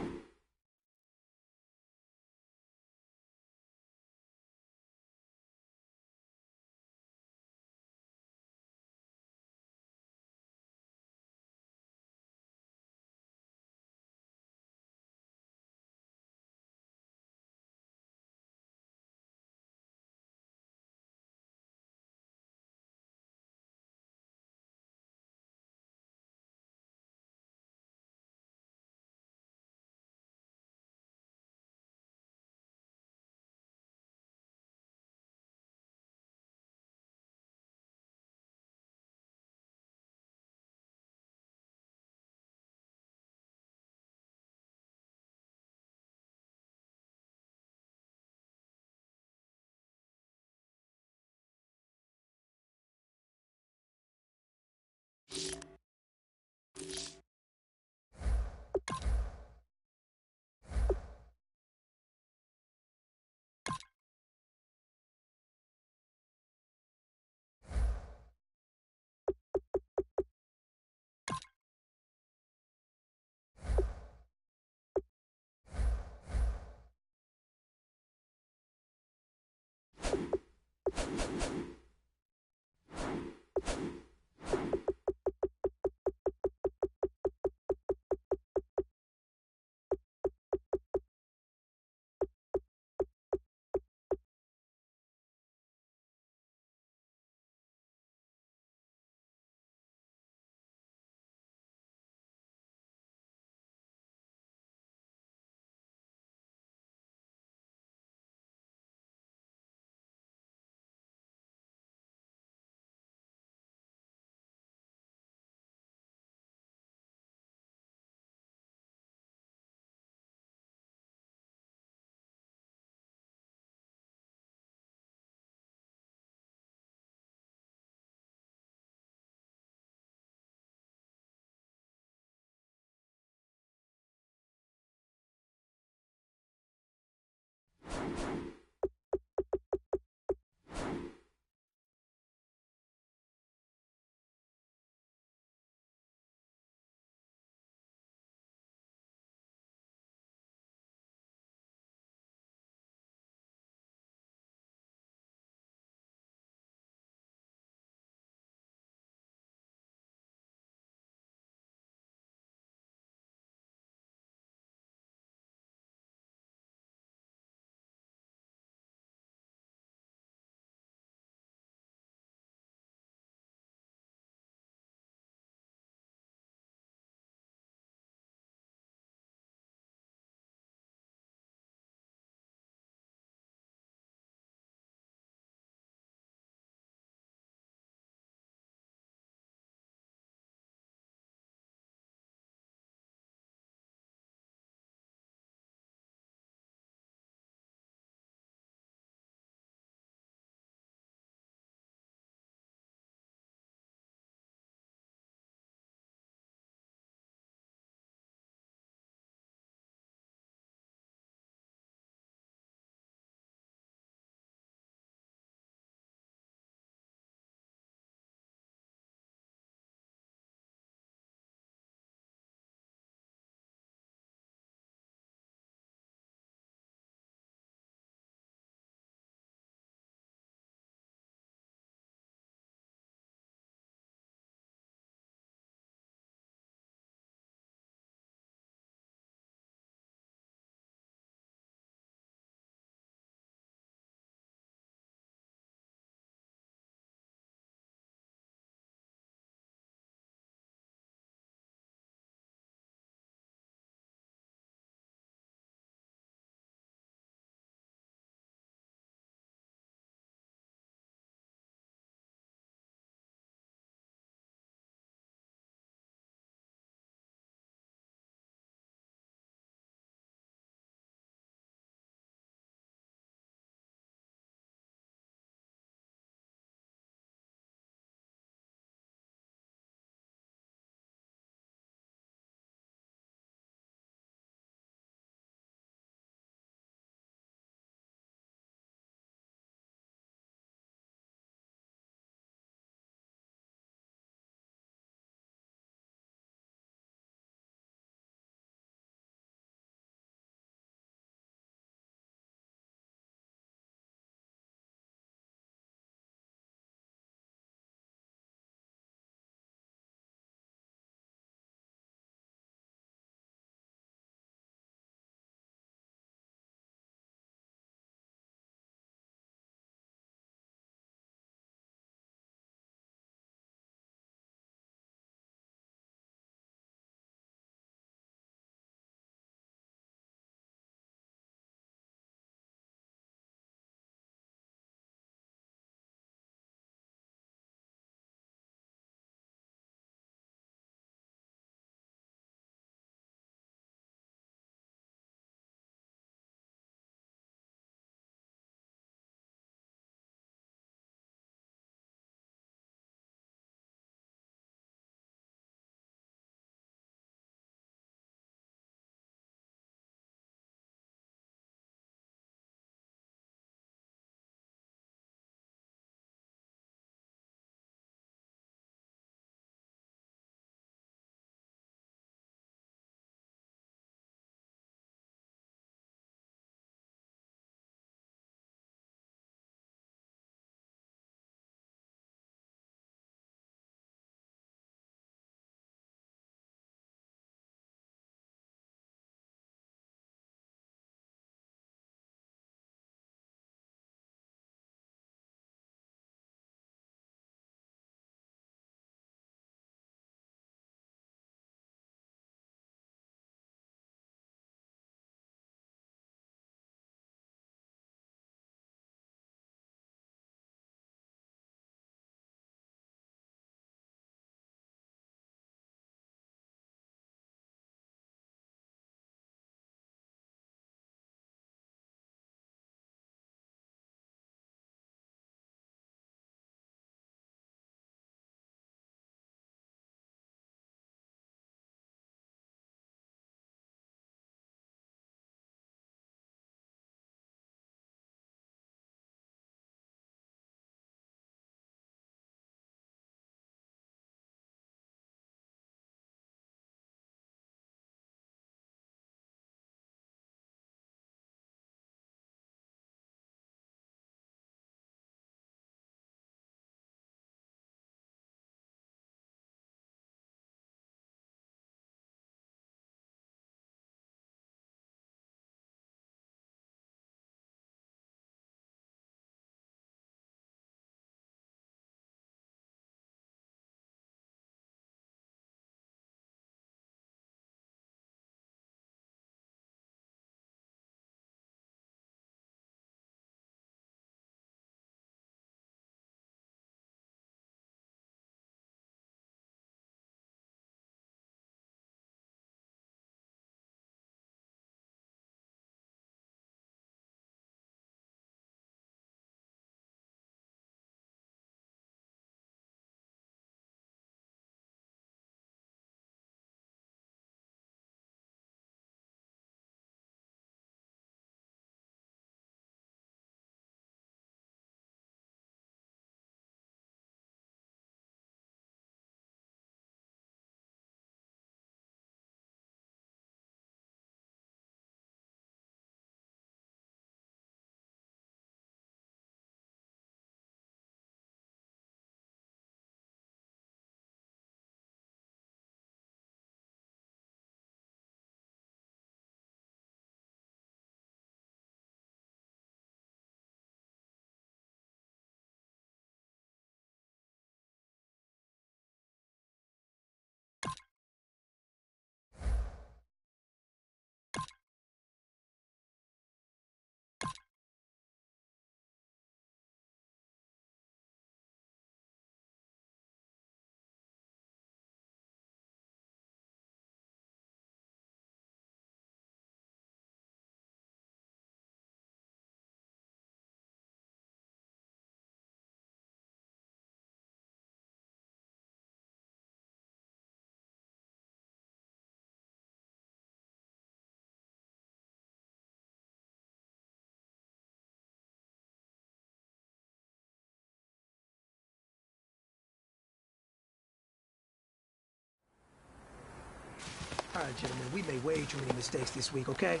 All right, gentlemen, we made way too many mistakes this week, okay?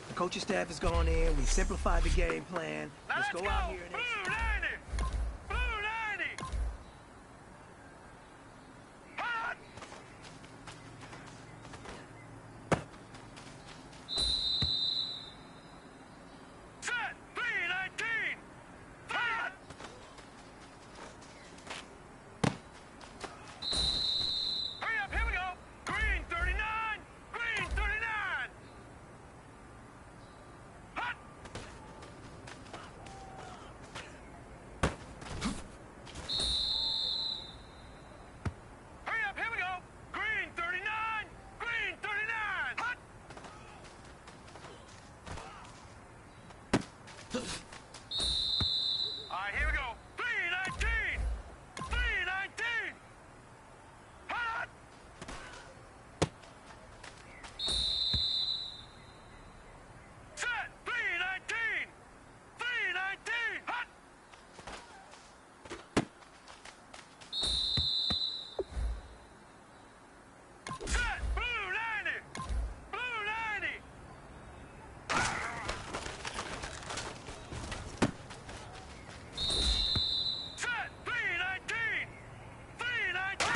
The coaching staff has gone in. We simplified the game plan. Let's go out here and execute. Blue 90! Hot! Set! 319! Hot! Hurry up, here we go! Green 39! Green 39! Hot! Hurry up, here we go! Green 39! Green 39! Hot! All right, here we go. 319! 319! Hot! Set! 319! 319! Hot! Set! Blue 90! Blue 90! Set! 319! 319!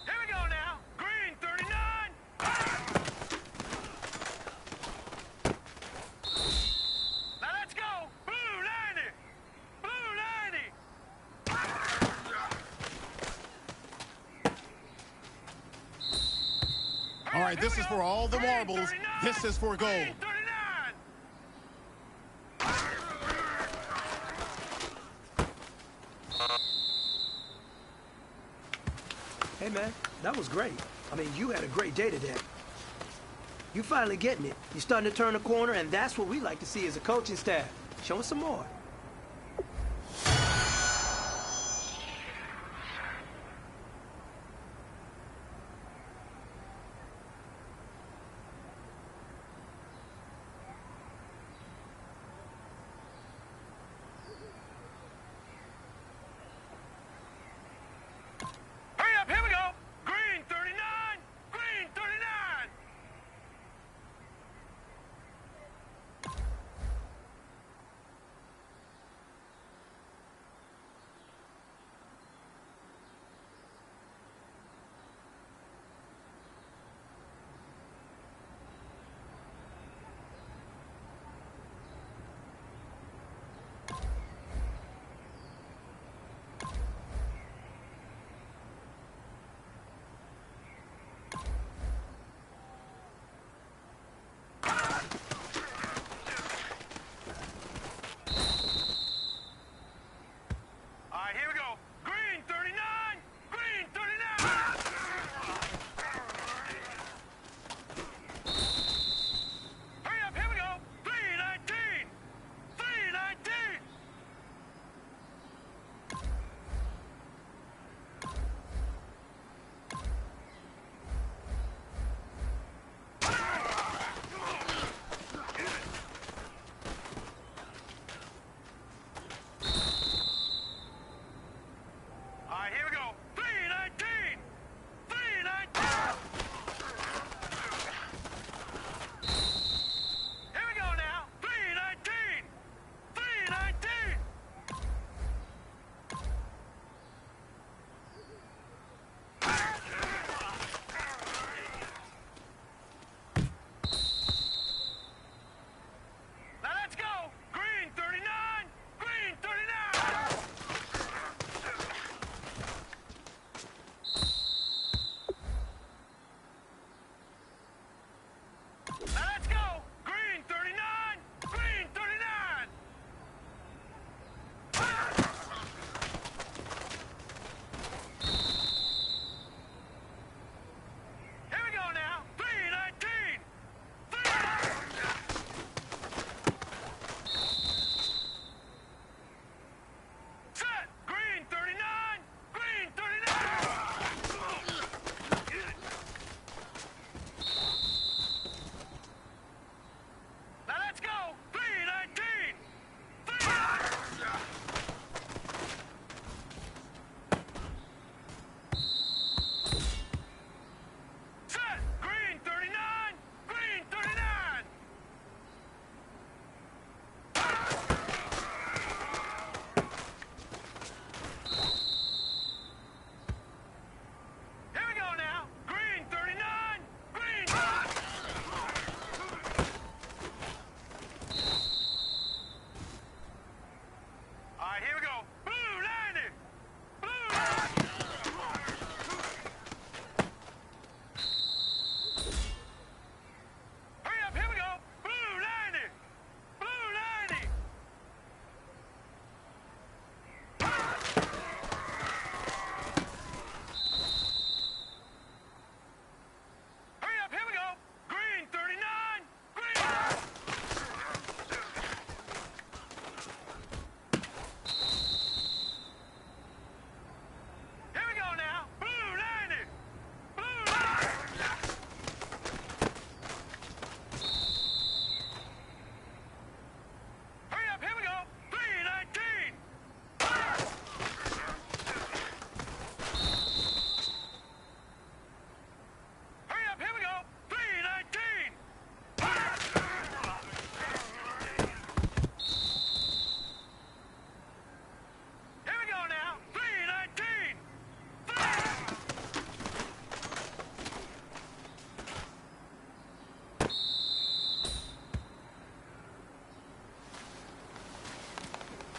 Here we go now. Green 39! Now let's go. Blue 90! Blue 90! All right, this is for all the marbles. This is for gold. 39! Hey, man, that was great. I mean, you had a great day today. You finally getting it. You're starting to turn the corner, and that's what we like to see as a coaching staff. Show us some more. Hurry up, here we go. Green 39! Green 39!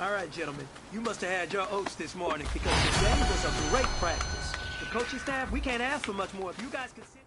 All right, gentlemen. You must have had your oats this morning because today was a great practice. The coaching staff, we can't ask for much more. If you guys could sit...